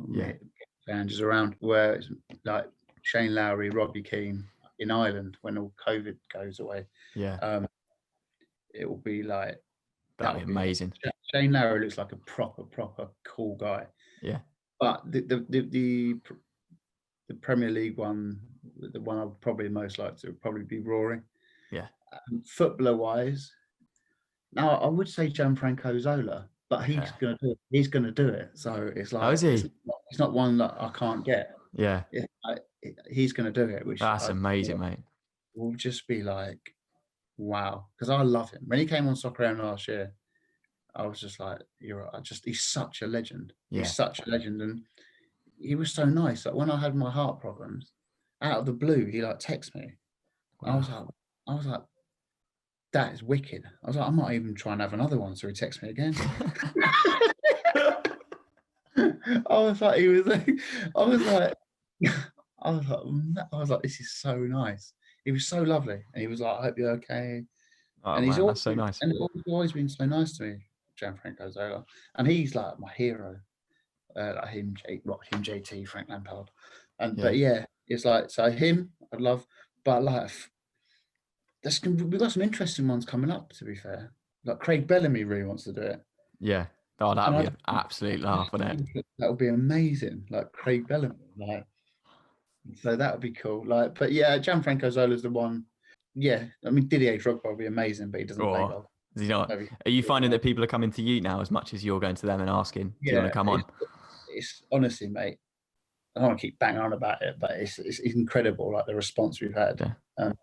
Ange's around, where it's like Shane Lowry, Robbie Keane in Ireland when all COVID goes away. Yeah. It will be like, that'd be amazing. Shane Lowry looks like a proper cool guy. Yeah. But the Premier League one, the one I would probably most like to would probably be Rory. Yeah. Footballer wise, Now I would say Gianfranco Zola, but he's Yeah. gonna do it. He's gonna do it. So it's Oh, is like he? it's not one that I can't get. Yeah. He's gonna do it, which That's I amazing, mate. will just be like, wow, because I love him. When he came on Soccer AM last year, I was just like, you're right. He's such a legend. Yeah. He's such a legend, and he was so nice. Like when I had my heart problems, out of the blue, he like texted me. Wow. I was like, that is wicked. I was like, I might even try and have another one. So he texted me again. I was like, he was like, I was like, I was like, this is so nice. He was so lovely, and he was like, I hope you're okay. Oh And he's man, always that's so nice. always been so nice to me, Gianfranco Zola, and he's like my hero. Like him, JT, Frank Lampard, and Yeah. but yeah, it's like so him. I love, but like we've got some interesting ones coming up. To be fair, like Craig Bellamy really wants to do it, Yeah. Oh, and that'd I be an absolute I laugh, just wouldn't it? think that would be amazing. Like Craig Bellamy, like so that would be cool. Like, but yeah, Gianfranco Zola's the one. Yeah, I mean Didier Drogba would be amazing, but he doesn't play Or golf. is he not? Maybe. Are you finding that people are coming to you now as much as you're going to them and asking, do you want Yeah, to come on? it's honestly, mate. I don't want to keep banging on about it, but it's incredible. Like the response we've had. Yeah. Um,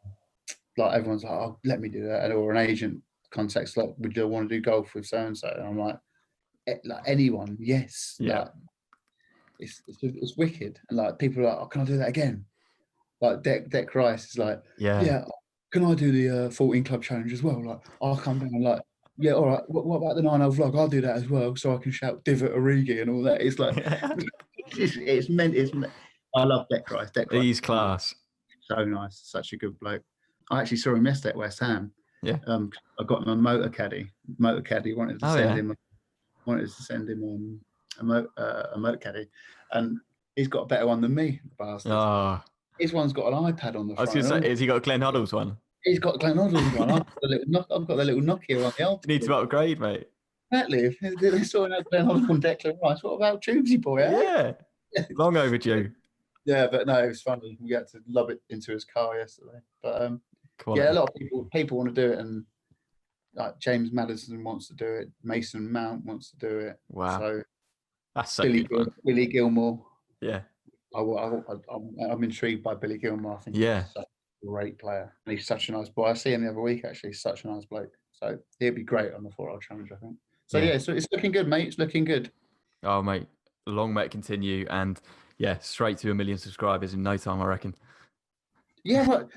like everyone's like, "Oh, let me do that," or an agent contacts like, "Would you want to do golf with so and so?" And I'm like anyone, yes. Yeah. Like it's wicked, and like people are like, "Oh, can I do that again?" Like Deck Rice is like, Yeah. "Yeah, can I do the 14 club challenge as well?" Like I'll come down and like, "Yeah, all right. What about the 9-hole vlog? I'll do that as well, so I can shout divot Origi and all that." It's like it's meant. I love Deck Rice. Deck Rice He's is so class. nice, such a good bloke. I actually saw him yesterday at West Ham. Yeah. I got him a motor caddy. Motor caddy wanted to Oh, send yeah. him a motor caddy, and he's got a better one than me, the bastard. Oh, His one's got an iPad on the I was front. going to And say, all, has he got Glenn Hoddle's one? he's got Glenn Hoddle's one. I've got the little Nokia on the old. You need to upgrade, mate. Exactly. If they're sorting out Glenn Hoddle and Declan Rice, what about Tubesy boy? Eh? Yeah. Long overdue. Yeah, but no, it was funny. We had to lob it into his car yesterday. But Quality. yeah, a lot of people want to do it, and like James Madison wants to do it. Mason Mount wants to do it. Wow. So That's so good, man. Billy Gilmore. Yeah. I'm intrigued by Billy Gilmore. I think Yeah. he's such a great player, and he's such a nice boy. I see him the other week. Actually, he's such a nice bloke. So he'll be great on the 4-hour challenge, I think. So yeah, so it's looking good, mate. It's looking good. Oh, mate, long may it continue, and yeah, straight to 1 million subscribers in no time, I reckon. Yeah, well,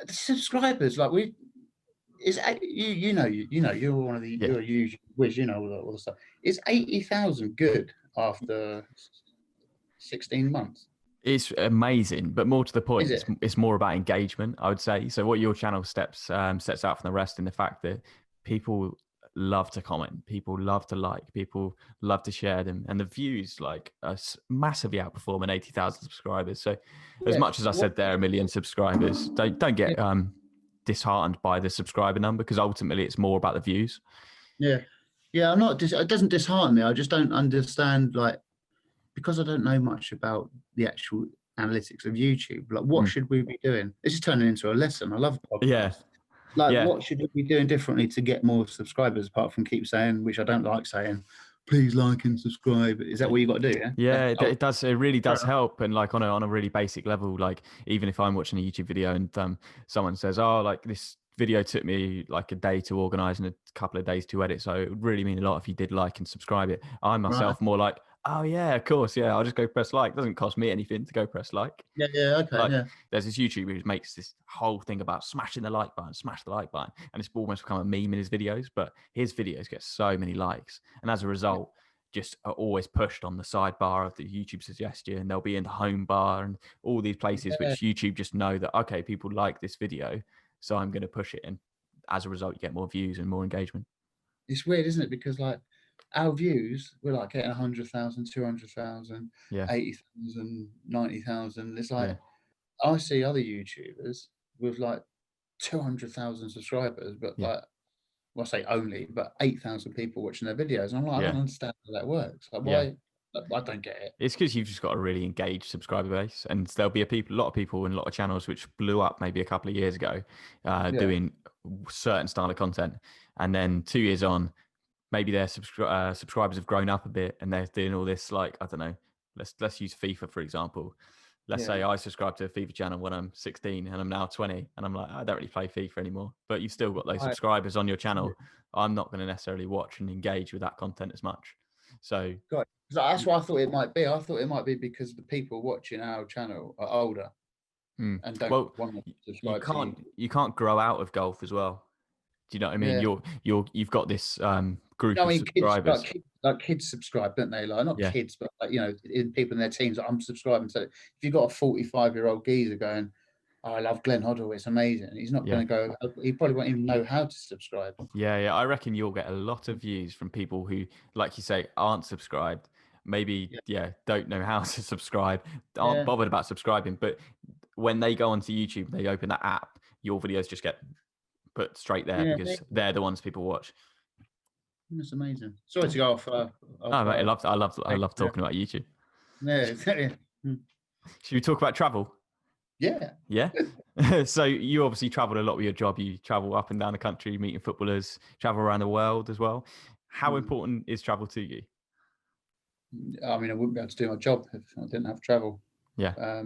the subscribers, like you're one of the you're a huge whiz, you know all the stuff. It's 80,000 good after 16 months. It's amazing, but more to the point, Is it? it's more about engagement, I would say. So what your channel sets out from the rest in the fact that people love to comment, people love to like, people love to share them, and the views like are massively outperforming 80,000 subscribers. So as much as I said there, 1 million subscribers, don't get disheartened by the subscriber number, because ultimately it's more about the views. Yeah, I'm not. It doesn't dishearten me. I just don't understand, like, because I don't know much about the actual analytics of YouTube. Like, what should we be doing? This is turning into a lesson. I love podcasts. Yeah. Like, what should we be doing differently to get more subscribers, apart from keep saying, which I don't like saying, please like and subscribe? Is that what you got to do? Yeah, it does. It really does help. And like on a really basic level, like even if I'm watching a YouTube video and someone says, oh, like this video took me like a day to organize and a couple of days to edit, so it would really mean a lot if you did like and subscribe it. I myself more like, oh yeah, of course, yeah, I'll just go press like. It doesn't cost me anything to go press like. Okay. There's this YouTuber who makes this whole thing about smashing the like button, and it's almost become a meme in his videos. But his videos get so many likes, and as a result, just are always pushed on the sidebar of the YouTube suggestion. They'll be in the home bar and all these places which YouTube just know that, okay, people like this video, so I'm going to push it. And as a result, you get more views and more engagement. It's weird, isn't it? Because like our views, we're like getting 100,000, 200,000, 80,000, 90,000. It's like, I see other YouTubers with like 200,000 subscribers, but like, well, I say only, but 8,000 people watching their videos. And I'm like, I don't understand how that works. Like, why? I don't get it. It's because you've just got a really engaged subscriber base, and there'll be a lot of people and a lot of channels which blew up maybe a couple of years ago doing certain style of content. And then 2 years on, maybe their subscribers have grown up a bit and they're doing all this, like, I don't know, let's use FIFA, for example. Let's say I subscribe to a FIFA channel when I'm 16 and I'm now 20 and I'm like, I don't really play FIFA anymore, but you've still got those subscribers on your channel. I'm not going to necessarily watch and engage with that content as much. So that's what I thought it might be. I thought it might be because the people watching our channel are older and don't want to subscribe to you. You can't grow out of golf as well. Do you know what I mean? You've got this group of subscribers. Kids subscribe, don't they? Like, not kids, but like, people in their teams. I'm subscribing. So if you've got a 45-year-old geezer going, "Oh, I love Glenn Hoddle, it's amazing," he's not going to go. He probably won't even know how to subscribe. Yeah. I reckon you'll get a lot of views from people who, like you say, aren't subscribed. Maybe don't know how to subscribe, aren't bothered about subscribing, but when they go onto YouTube, they open that app, your videos just get put straight there because they're the ones people watch. That's amazing. Sorry to go off. Mate, I love talking about YouTube. Yeah. Should we talk about travel? Yeah. So you obviously travel a lot with your job. You travel up and down the country, meeting footballers, travel around the world as well. How important is travel to you? I mean, I wouldn't be able to do my job if I didn't have travel. Yeah.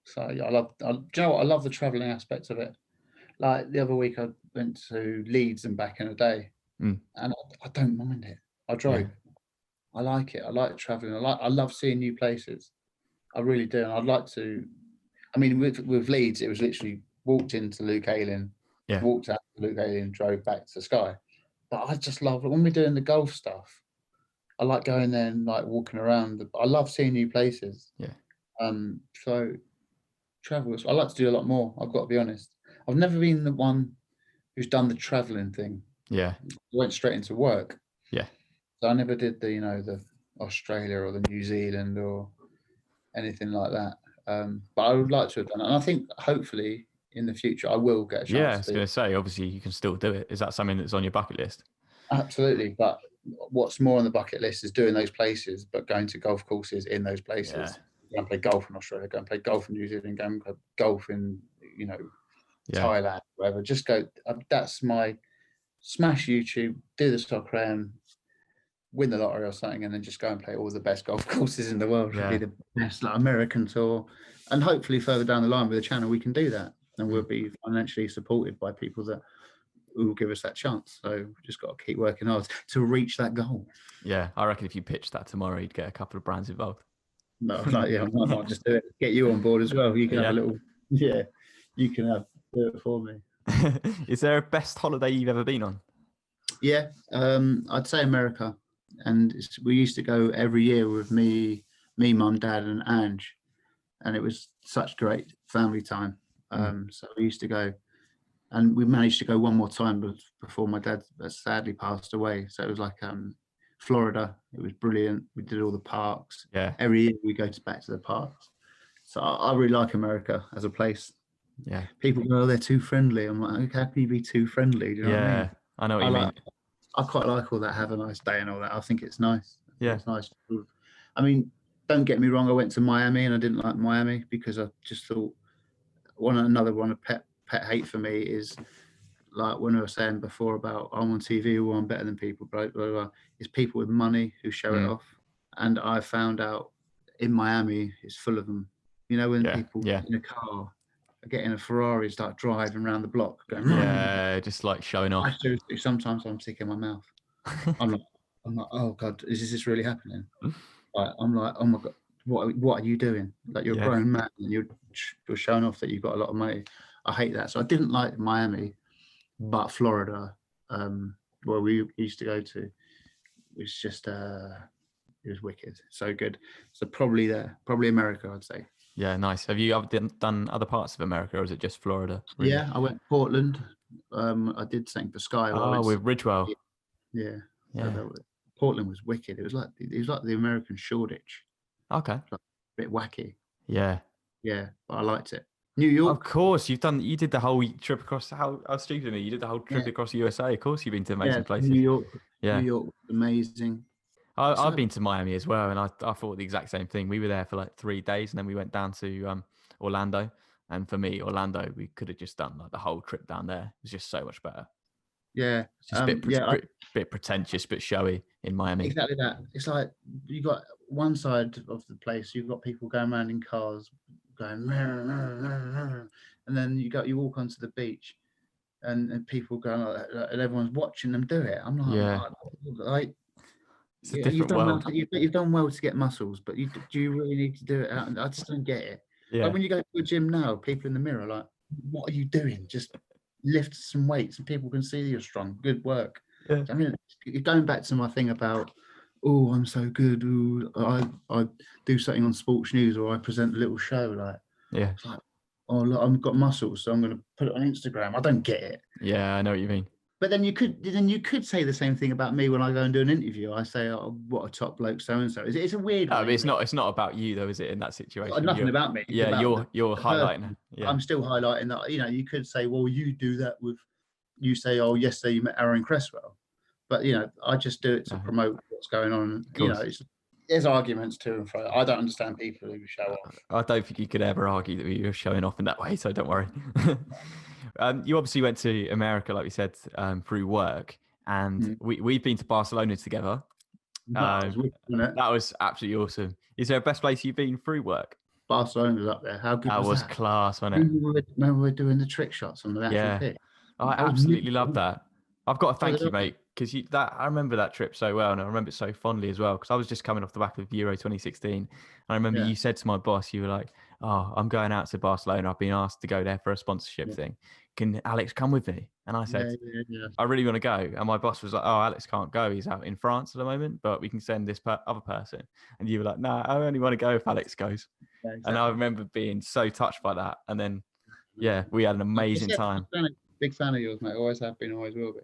So yeah, do you know what? I love the traveling aspect of it. Like the other week, I went to Leeds and back in a day, and I don't mind it. I drove. Yeah. I like it. I like traveling. I love seeing new places. I really do. And I'd like to. I mean, with Leeds, it was literally walked into Luke Ayling, walked out to Luke Ayling, drove back to Skye. But I just love it when we're doing the golf stuff. I like going there and like walking around. I love seeing new places. Yeah. So travel. I like to do a lot more. I've got to be honest. I've never been the one who's done the traveling thing. Yeah. I went straight into work. Yeah. So I never did the Australia or the New Zealand or anything like that. But I would like to have done it. And I think hopefully in the future I will get a chance. Yeah, I was going to say, obviously you can still do it. Is that something that's on your bucket list? Absolutely. But what's more on the bucket list is doing those places, but going to golf courses in those places. Yeah. Go and play golf in Australia, go and play golf in New Zealand, go and play golf in, Thailand, whatever. Just go. That's my smash YouTube, do the stock round, win the lottery or something, and then just go and play all the best golf courses in the world. Yeah. Be the best, like American tour, and hopefully further down the line with the channel we can do that, and we'll be financially supported by people that will give us that chance. So we've just got to keep working hard to reach that goal. Yeah, I reckon if you pitched that tomorrow, you'd get a couple of brands involved. No, I might just do it. Get you on board as well. You can have a little. Yeah, you can do it for me. Is there a best holiday you've ever been on? Yeah, I'd say America. And we used to go every year with me, Mum, Dad, and Ange, and it was such great family time. So we used to go, and we managed to go one more time before my dad sadly passed away. So it was like Florida. It was brilliant. We did all the parks. Yeah. Every year we go back to the parks. So I really like America as a place. Yeah. People go, "Oh, they're too friendly." I'm like, how can you be too friendly? Do you know what I mean? I know what you mean. I quite like all that, have a nice day and all that. I think it's nice. Yeah. It's nice. I mean, don't get me wrong. I went to Miami and I didn't like Miami because I just thought another pet hate for me is like when I was saying before about I'm on TV or I'm better than people, blah, blah, blah, is people with money who show it off. And I found out in Miami, it's full of them. You know, when people in a car get in a Ferrari, start driving around the block, going, just like showing off. Sometimes I'm sick in my mouth. I'm like, oh God, is this really happening? Like, I'm like, oh my God, what are you doing? Like, you're a grown man and you're showing off that you've got a lot of money. I hate that. So I didn't like Miami, but Florida, where we used to go to, was just it was wicked, so good. So probably America, I'd say. Yeah, nice. Have you done other parts of America, or is it just Florida? Really? Yeah, I went to Portland. I did something for Skye. With Ridgewell. Yeah. So Portland was wicked. It was like the American Shoreditch. Okay. Like a bit wacky. Yeah. Yeah, but I liked it. New York. Of course, you did the whole trip across. How stupid of me! You did the whole trip across the USA. Of course, you've been to amazing places. New York. Yeah. New York was amazing. I've been to Miami as well, and I thought the exact same thing. We were there for like 3 days, and then we went down to Orlando. And for me, Orlando, we could have just done like the whole trip down there. It was just so much better. Yeah. It's just a bit, Yeah. bit pretentious, but showy in Miami. Exactly that. It's like you got one side of the place, you've got people going around in cars, going, "Rah, rah, rah, rah," and then you walk onto the beach, and people going like that, and everyone's watching them do it. I'm Yeah. like, It's a yeah, different world. you've done well to get muscles, but do you really need to do it out? I just don't get it. Yeah. Like when you go to a gym now, people in the mirror are like, what are you doing? Just lift some weights and people can see you're strong. Good work. Yeah. I mean, going back to my thing about, oh, I'm so good. Ooh, I do something on sports news or I present a little show. Like, Yeah. it's like, oh, look, I've got muscles, so I'm going to put it on Instagram. I don't get it. Yeah, I know what you mean. But then you could say the same thing about me when I go and do an interview. I say, "Oh, what a top bloke, so and so." It's a weird one. But it's not about you though, is it? In that situation, Nothing about me. It's about you're the highlighting. person. Yeah, I'm still highlighting that. You know, you could say, "Well, you do that with," you say, "Oh, yesterday you met Aaron Cresswell," but you know, I just do it to promote what's going on. You know, there's arguments to and fro. I don't understand people who show off. I don't think you could ever argue that you're showing off in that way, so don't worry. You obviously went to America, like we said, through work, and we've been to Barcelona together. That was absolutely awesome. Is there a best place you've been through work? Barcelona was up there. How good was that? Class, wasn't it? Remember we were doing the trick shots on the actual pitch? I absolutely love that. I've got to thank you, mate, because I remember that trip so well, and I remember it so fondly as well, because I was just coming off the back of Euro 2016. And I remember you said to my boss, you were like, "Oh, I'm going out to Barcelona. I've been asked to go there for a sponsorship thing. Can Alex come with me?" And I said, "I really want to go." And my boss was like, "Oh, Alex can't go. He's out in France at the moment, but we can send this other person." And you were like, "No, I only want to go if Alex goes." Yeah, exactly. And I remember being so touched by that. And then, we had an amazing time. Big fan of yours, mate. Always have been, always will be.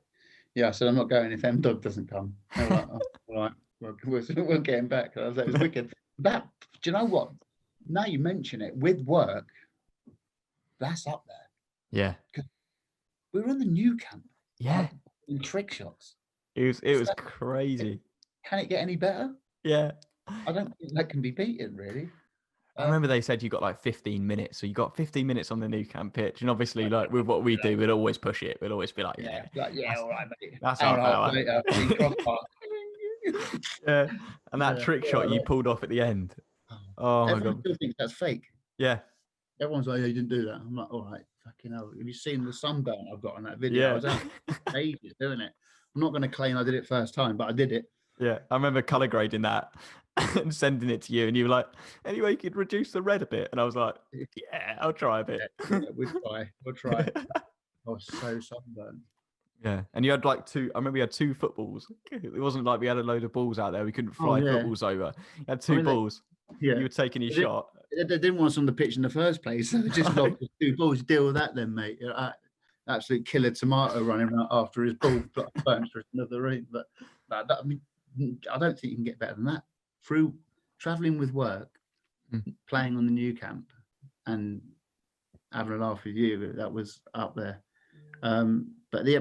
Yeah, I said, I'm not going if M-Dog doesn't come. They were like, oh, all right, we'll get him back. I was like, it was wicked. Do you know what? Now you mention it, with work, that's up there. Yeah. We were in the new camp. Yeah. In trick shots. It was crazy. Can it get any better? Yeah. I don't think that can be beaten, really. I remember they said you got like 15 minutes. So you got 15 minutes on the new camp pitch. And obviously, like with what we do, we'd always push it. We'd always be like, all right, mate. That's our power. Yeah. And that trick shot you pulled off at the end. Oh, my God. Everyone still thinks that's fake. Yeah. Everyone's like, "Yeah, you didn't do that." I'm like, all right, fucking hell. Have you seen the sunburn I've got on that video? I was out ages doing it. I'm not going to claim I did it first time, but I did it. Yeah, I remember color grading that and sending it to you, and you were like, "Anyway, you could reduce the red a bit," and I was like, "Yeah, I'll try a bit." Yeah, we'll try. I was so sunburned. Yeah, and you had like I remember you had 2 footballs. It wasn't like we had a load of balls out there. We couldn't fly footballs over. You had 2 balls. You were taking your shot. They didn't want us on the pitch in the first place, so they just lobbed 2 balls. Deal with that then, mate. Absolute killer tomato running around after his ball burns for another room. But I mean, I don't think you can get better than that. Through traveling with work, playing on the new camp, and having a laugh with you, that was up there. But the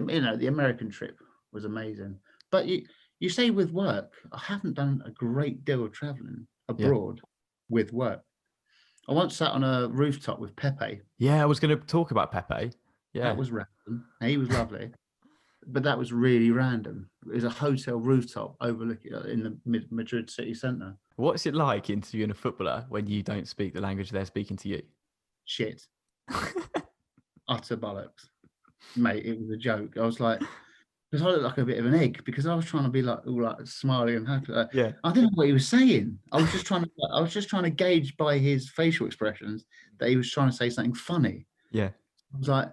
American trip was amazing. But you say with work, I haven't done a great deal of traveling abroad with work. I once sat on a rooftop with Pepe. Yeah, I was going to talk about Pepe. Yeah, that was random. He was lovely. But that was really random. It was a hotel rooftop overlooking in the Madrid city centre. What's it like interviewing a footballer when you don't speak the language they're speaking to you? Shit. Utter bollocks. Mate, it was a joke. I was like, because I looked like a bit of an egg, because I was trying to be like all like smiling and happy. I didn't know what he was saying. I was just trying to gauge by his facial expressions that he was trying to say something funny. Yeah. I was like,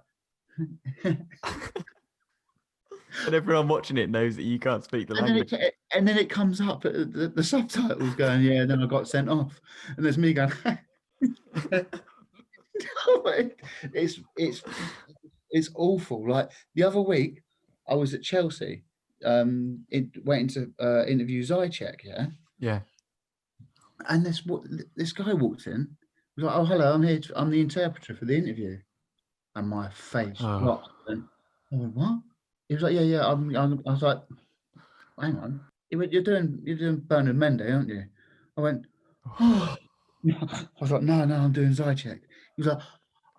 and everyone watching it knows that you can't speak the language. And then it comes up, the subtitles going, yeah, and then I got sent off. And there's me going, it's awful. Like the other week, I was at Chelsea, waiting to interview Zychek, Yeah. And this guy walked in, was like, "Oh, hello, I'm here. I'm the interpreter for the interview." And my face dropped. And I went, "What?" He was like, "Yeah." I was like, "Hang on." He went, "You're doing Bernard Mendy, aren't you?" I went, "Oh." I was like, "No, I'm doing Zychek." He was like,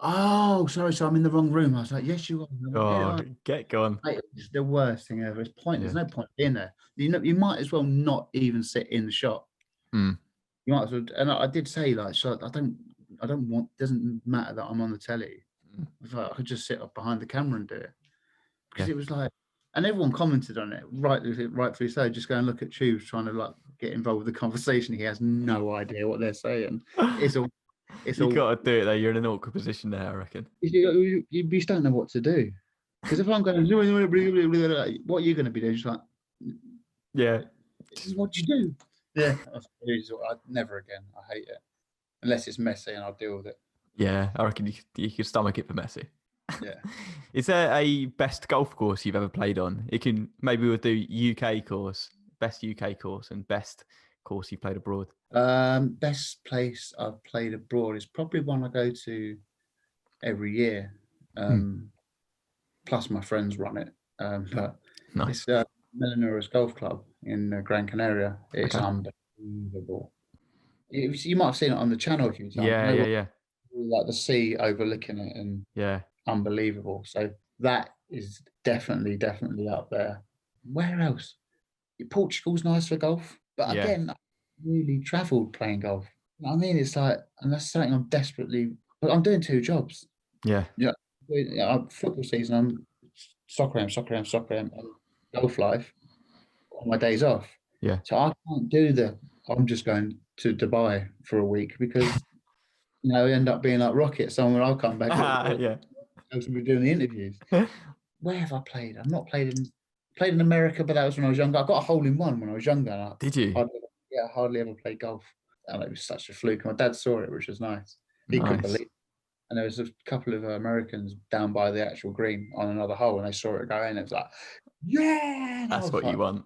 Oh, sorry, so I'm in the wrong room. I was like, yes, you are. I'm like, yeah, Oh, get gone. mate, it's the worst thing ever. It's pointless. Yeah. There's no point in there. You might as well not even sit in the shot. Mm. You might as well. And I did say, like, so I don't want. Doesn't matter that I'm on the telly. Mm. I could just sit up behind the camera and do it, because Yeah. it was like, and everyone commented on it, rightfully so. Just go and look at Tubes trying to like get involved with the conversation. He has no idea what they're saying. It's all. It's You all. got to do it though. You're in an awkward position there, I reckon. You just don't know what to do. Because if I'm going, what are you going to be doing? Just like, Yeah. Just, what'd you do? Yeah, never again. I hate it unless it's messy, and I'll deal with it. yeah, I reckon you could stomach it for Messi. Yeah. Is there a best golf course you've ever played on? It can maybe we'll do UK course, best UK course, and best course you played abroad. Best place I've played abroad is probably one I go to every year. Plus my friends run it. But Nice. it's Melanora's Golf Club in Gran Canaria. It's Okay. unbelievable. You might have seen it on the channel a few times. You Yeah, know yeah, what, yeah, like the sea overlooking it, and yeah, unbelievable. So that is definitely up there. Where else? Portugal's nice for golf, but yeah, again, I really travelled playing golf. You know what I mean, it's like, and that's something I'm desperately. But I'm doing two jobs. yeah. Yeah, football season. I'm soccer, and golf life on my days off. Yeah. So I can't do the. I'm just going to Dubai for a week because I end up being like Rocket. Somewhere I'll come back Yeah. else will be doing the interviews. Where have I played? I've not played in America, but that was when I was younger. I got a hole in one when I was younger. And Did you? I hardly ever played golf. And it was such a fluke. My dad saw it, which was nice. He couldn't Nice. believe it. And there was a couple of Americans down by the actual green on another hole, and they saw it go in. It was like, yeah! And I That's was what you like, want.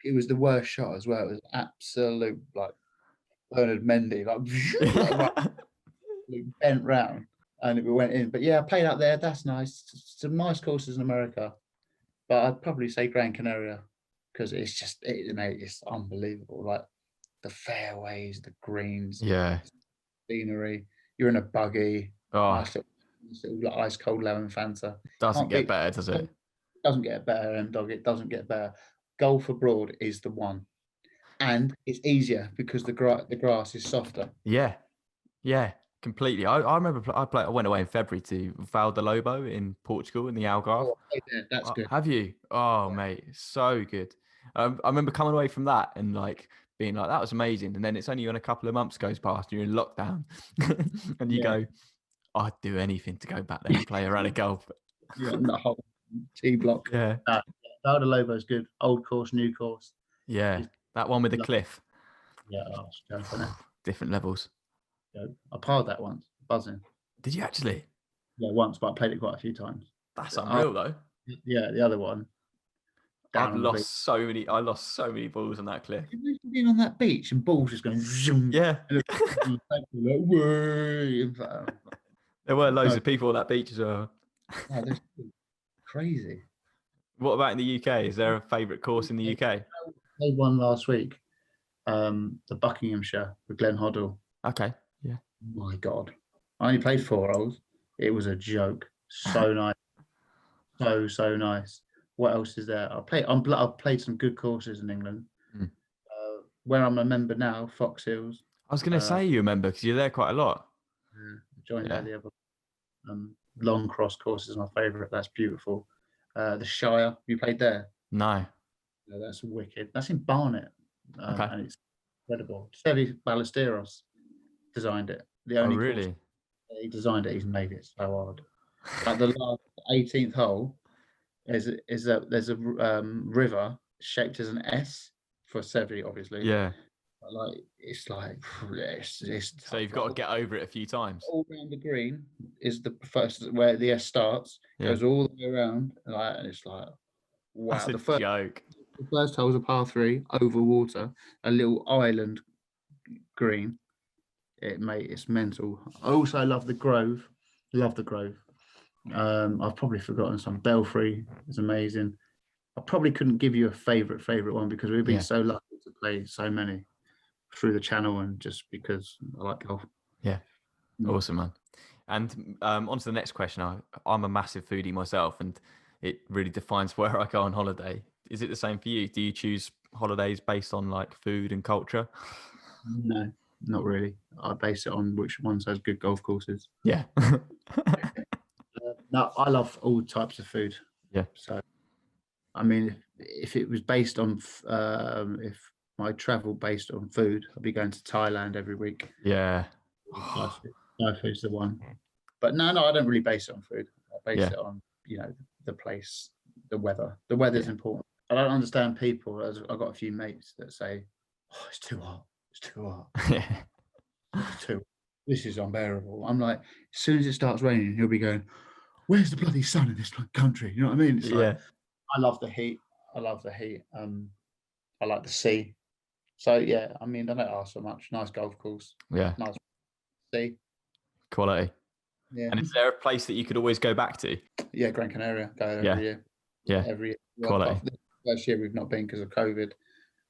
it was the worst shot as well. It was absolute, like, Bernard Mendy, like, bent round, and it went in. But yeah, I played out there. That's nice. Some nice courses in America. But I'd probably say Gran Canaria, because mate, it's unbelievable. Like the fairways, the greens, Yeah. scenery. You're in a buggy, Oh, nice little ice cold lemon Fanta. doesn't Can't get beat. better, does it? Doesn't get better, dog. It doesn't get better. Golf abroad is the one, and it's easier because the grass is softer. Yeah. Yeah. Completely. I remember I went away in February to Val de Lobo in Portugal in the Algarve. Oh, yeah, that's good. Have you? Oh, Yeah. mate, so good. I remember coming away from that and like being like, that was amazing. And then it's only when a couple of months goes past, you're in lockdown, and you Yeah. go, I'd do anything to go back there and play a round of golf. Yeah, the whole T block. Yeah, Val de Lobo is good. Old course, new course. yeah, that one with the cliff, Yeah, it's a joke, isn't it? different levels. I parred that once, buzzing. Did you actually? Yeah, once, but I played it quite a few times. That's unreal, though. Yeah, the other one. Down on the beach. I lost so many balls on that cliff. Imagine being on that beach and balls just going zoom. Yeah, And like, whey. there were loads No, of people on that beach as well. no, that's crazy. What about in the UK? Is there a favourite course in the UK? They won last week. The Buckinghamshire with Glenn Hoddle. Okay, yeah. My God, I only played 4 holes. It was a joke. So nice, so nice. What else is there? I've played some good courses in England. Mm. Where I'm a member now, Fox Hills. I was going to say you remember because you're there quite a lot. Joined Yeah. there the other. Long Cross course is my favourite. That's beautiful. The Shire, you played there? No. Yeah, that's wicked. That's in Barnet, Okay. and it's incredible. Sevi Ballesteros designed it. The only course really? he designed it. He's made it so hard. Like the last 18th hole there's a river shaped as an S for Sevi, obviously. Yeah. But it's So you've got to get over it a few times. All around the green is the first where the S starts. Yeah. Goes all the way around, and it's like, wow. That's a joke. The first hole is a par 3 over water, a little island green. It's mental. I also love the Grove. Love the Grove. I've probably forgotten some. Belfry is amazing. I probably couldn't give you a favorite one because we've been so lucky to play so many through the channel and just because I like golf. Yeah. Awesome, man. And on to the next question. I'm a massive foodie myself, and it really defines where I go on holiday. Is it the same for you? Do you choose holidays based on like food and culture? No, not really. I base it on which ones has good golf courses. Yeah. No, I love all types of food. Yeah. So, I mean, if it was based on, if my travel based on food, I'd be going to Thailand every week. Yeah. Thai food's the one. But no, I don't really base it on food. I base Yeah. it on, the place, the weather. The weather's important. I don't understand people. I've got a few mates that say, "Oh, it's too hot. It's too hot. Yeah. It's too. This is unbearable." I'm like, as soon as it starts raining, he'll be going, "Where's the bloody sun in this country?" You know what I mean? It's like, Yeah. I love the heat. I love the heat. I like the sea. So yeah, I mean, I don't ask so much. Nice golf course. Yeah. Nice sea. Quality. Yeah. And is there a place that you could always go back to? Yeah, Gran Canaria. Go there Yeah. every year. Yeah. Every year. Quality. Last year we've not been because of COVID.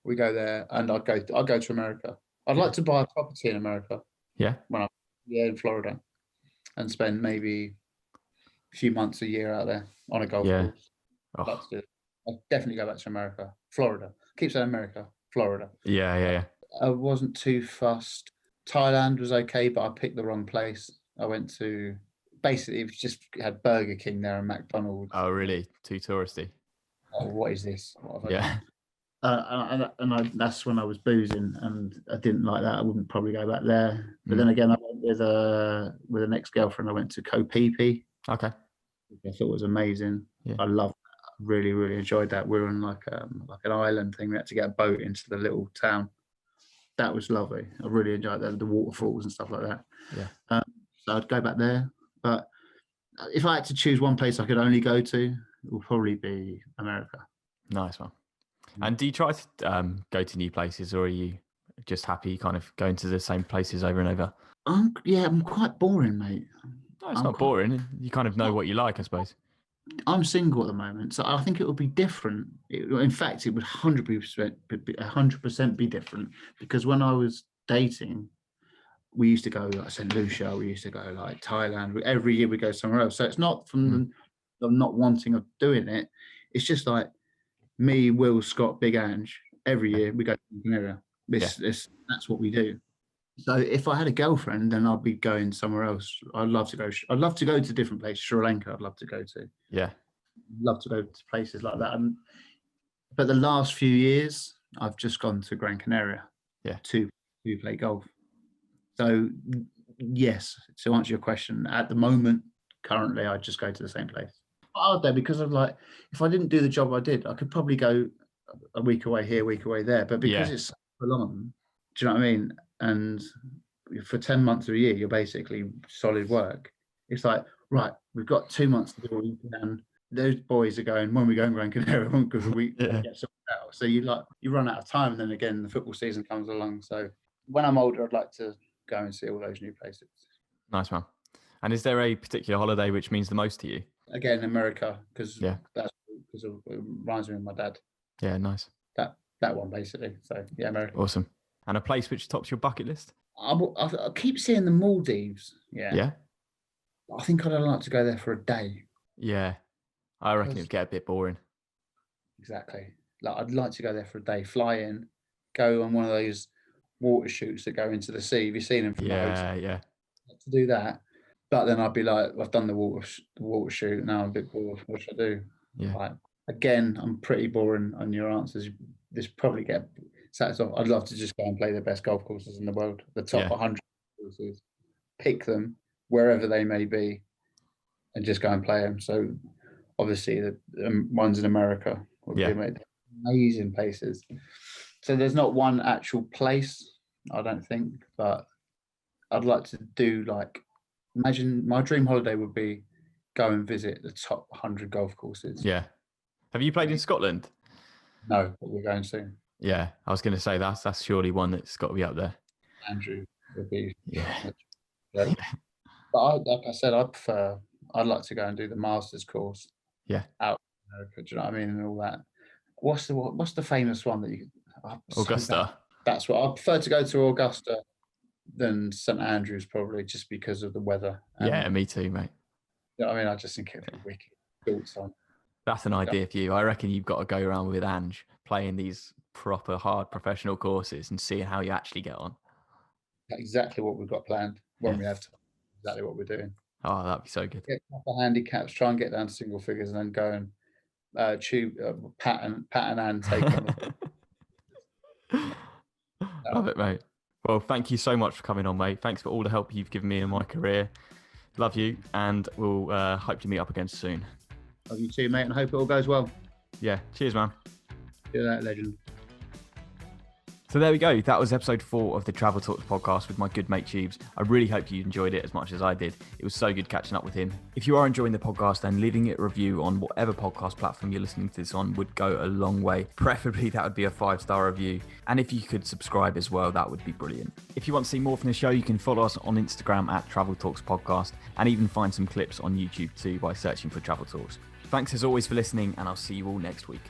We go there, and I'd go to America. I'd like to buy a property in America. Yeah. In Florida, and spend maybe a few months a year out there on a golf course. I'd like to do it. I'd definitely go back to America. Florida. Keep saying America. Florida. Yeah. I wasn't too fussed. Thailand was okay, but I picked the wrong place. I went to, basically, it was just had Burger King there and McDonald's. Oh, really? Too touristy. Oh, what is this? What have I Yeah. done? And that's when I was boozing, and I didn't like that. I wouldn't probably go back there. But then again, I went with an ex-girlfriend. I went to Koh Phi Phi. Okay. I thought it was amazing. Yeah. I loved that. I really, really enjoyed that. We were on like an island thing. We had to get a boat into the little town. That was lovely. I really enjoyed that, the waterfalls and stuff like that. Yeah. So I'd go back there. But if I had to choose one place I could only go to, it would probably be America. Nice one. And do you try to go to new places, or are you just happy kind of going to the same places over and over? I'm quite boring, mate. No, it's not boring. You kind of know what you like, I suppose. I'm single at the moment, so I think it would be different. In fact, it would 100% be different, because when I was dating, we used to go like St. Lucia, we used to go like Thailand. Every year we go somewhere else. So it's not from the not wanting of doing it. It's just like me, Will, Scott, Big Ange. Every year we go to an area. That's what we do. So if I had a girlfriend, then I'd be going somewhere else. I'd love to go to different places. Sri Lanka, I'd love to go to. Yeah. Love to go to places like that. But the last few years, I've just gone to Gran Canaria. Yeah. To play golf. So yes, to answer your question, at the moment, currently, I just go to the same place. Hard though, because of like, if I didn't do the job I did, I could probably go a week away here, a week away there. But because it's so long, do you know what I mean? And for 10 months of a year, you're basically solid work. It's like, right, we've got 2 months to do what we can. Those boys are going, when we go in Gran Canaria, because a week get sorted out. So you run out of time, and then again the football season comes along. So when I'm older, I'd like to go and see all those new places. Nice, man. And is there a particular holiday which means the most to you? Again, America, because it reminds me of my dad. Yeah, nice. That one basically. So yeah, America. Awesome. And a place which tops your bucket list? I keep seeing the Maldives. Yeah. I think I'd like to go there for a day. Yeah. I reckon it'd get a bit boring. Exactly. Like I'd like to go there for a day, fly in, go on one of those water chutes that go into the sea. Have you seen them from the hotel? Yeah. To do that. But then I'd be like, I've done the water chute. Now I'm a bit bored. What should I do? Yeah. Like, again, I'm pretty boring on your answers. This probably get satisfied. I'd love to just go and play the best golf courses in the world, the top 100 courses, pick them wherever they may be, and just go and play them. So obviously the ones in America would be amazing places. So there's not one actual place, I don't think, but I'd like to do imagine my dream holiday would be go and visit the top 100 golf courses. Yeah. Have you played in Scotland? No, but we're going soon. Yeah, I was going to say that's surely one that's got to be up there. Andrew would be. Yeah. But like I said, I'd like to go and do the Masters course. Yeah. Out in America, do you know what I mean, and all that. What's the famous one that you? Augusta. That's what I prefer to go to Augusta than St Andrews, probably just because of the weather. Yeah, me too, mate. I mean, I just think it'd be wicked. Shorts on. That's an idea for you. I reckon you've got to go around with Ange playing these proper hard professional courses and seeing how you actually get on. Exactly what we've got planned when we have time. Exactly what we're doing. Oh, that'd be so good. Get proper handicaps, try and get down to single figures, and then go and pattern and take on. Love it, mate. Well, thank you so much for coming on, mate. Thanks for all the help you've given me in my career. Love you, and we'll hope to meet up again soon. Love you too, mate, and hope it all goes well. Yeah, cheers, man. Do that, legend. So there we go. That was episode 4 of the Travel Talks podcast with my good mate Tubes. I really hope you enjoyed it as much as I did. It was so good catching up with him. If you are enjoying the podcast, then leaving it a review on whatever podcast platform you're listening to this on would go a long way. Preferably that would be a 5-star review. And if you could subscribe as well, that would be brilliant. If you want to see more from the show, you can follow us on Instagram at Travel Talks Podcast, and even find some clips on YouTube too by searching for Travel Talks. Thanks as always for listening, and I'll see you all next week.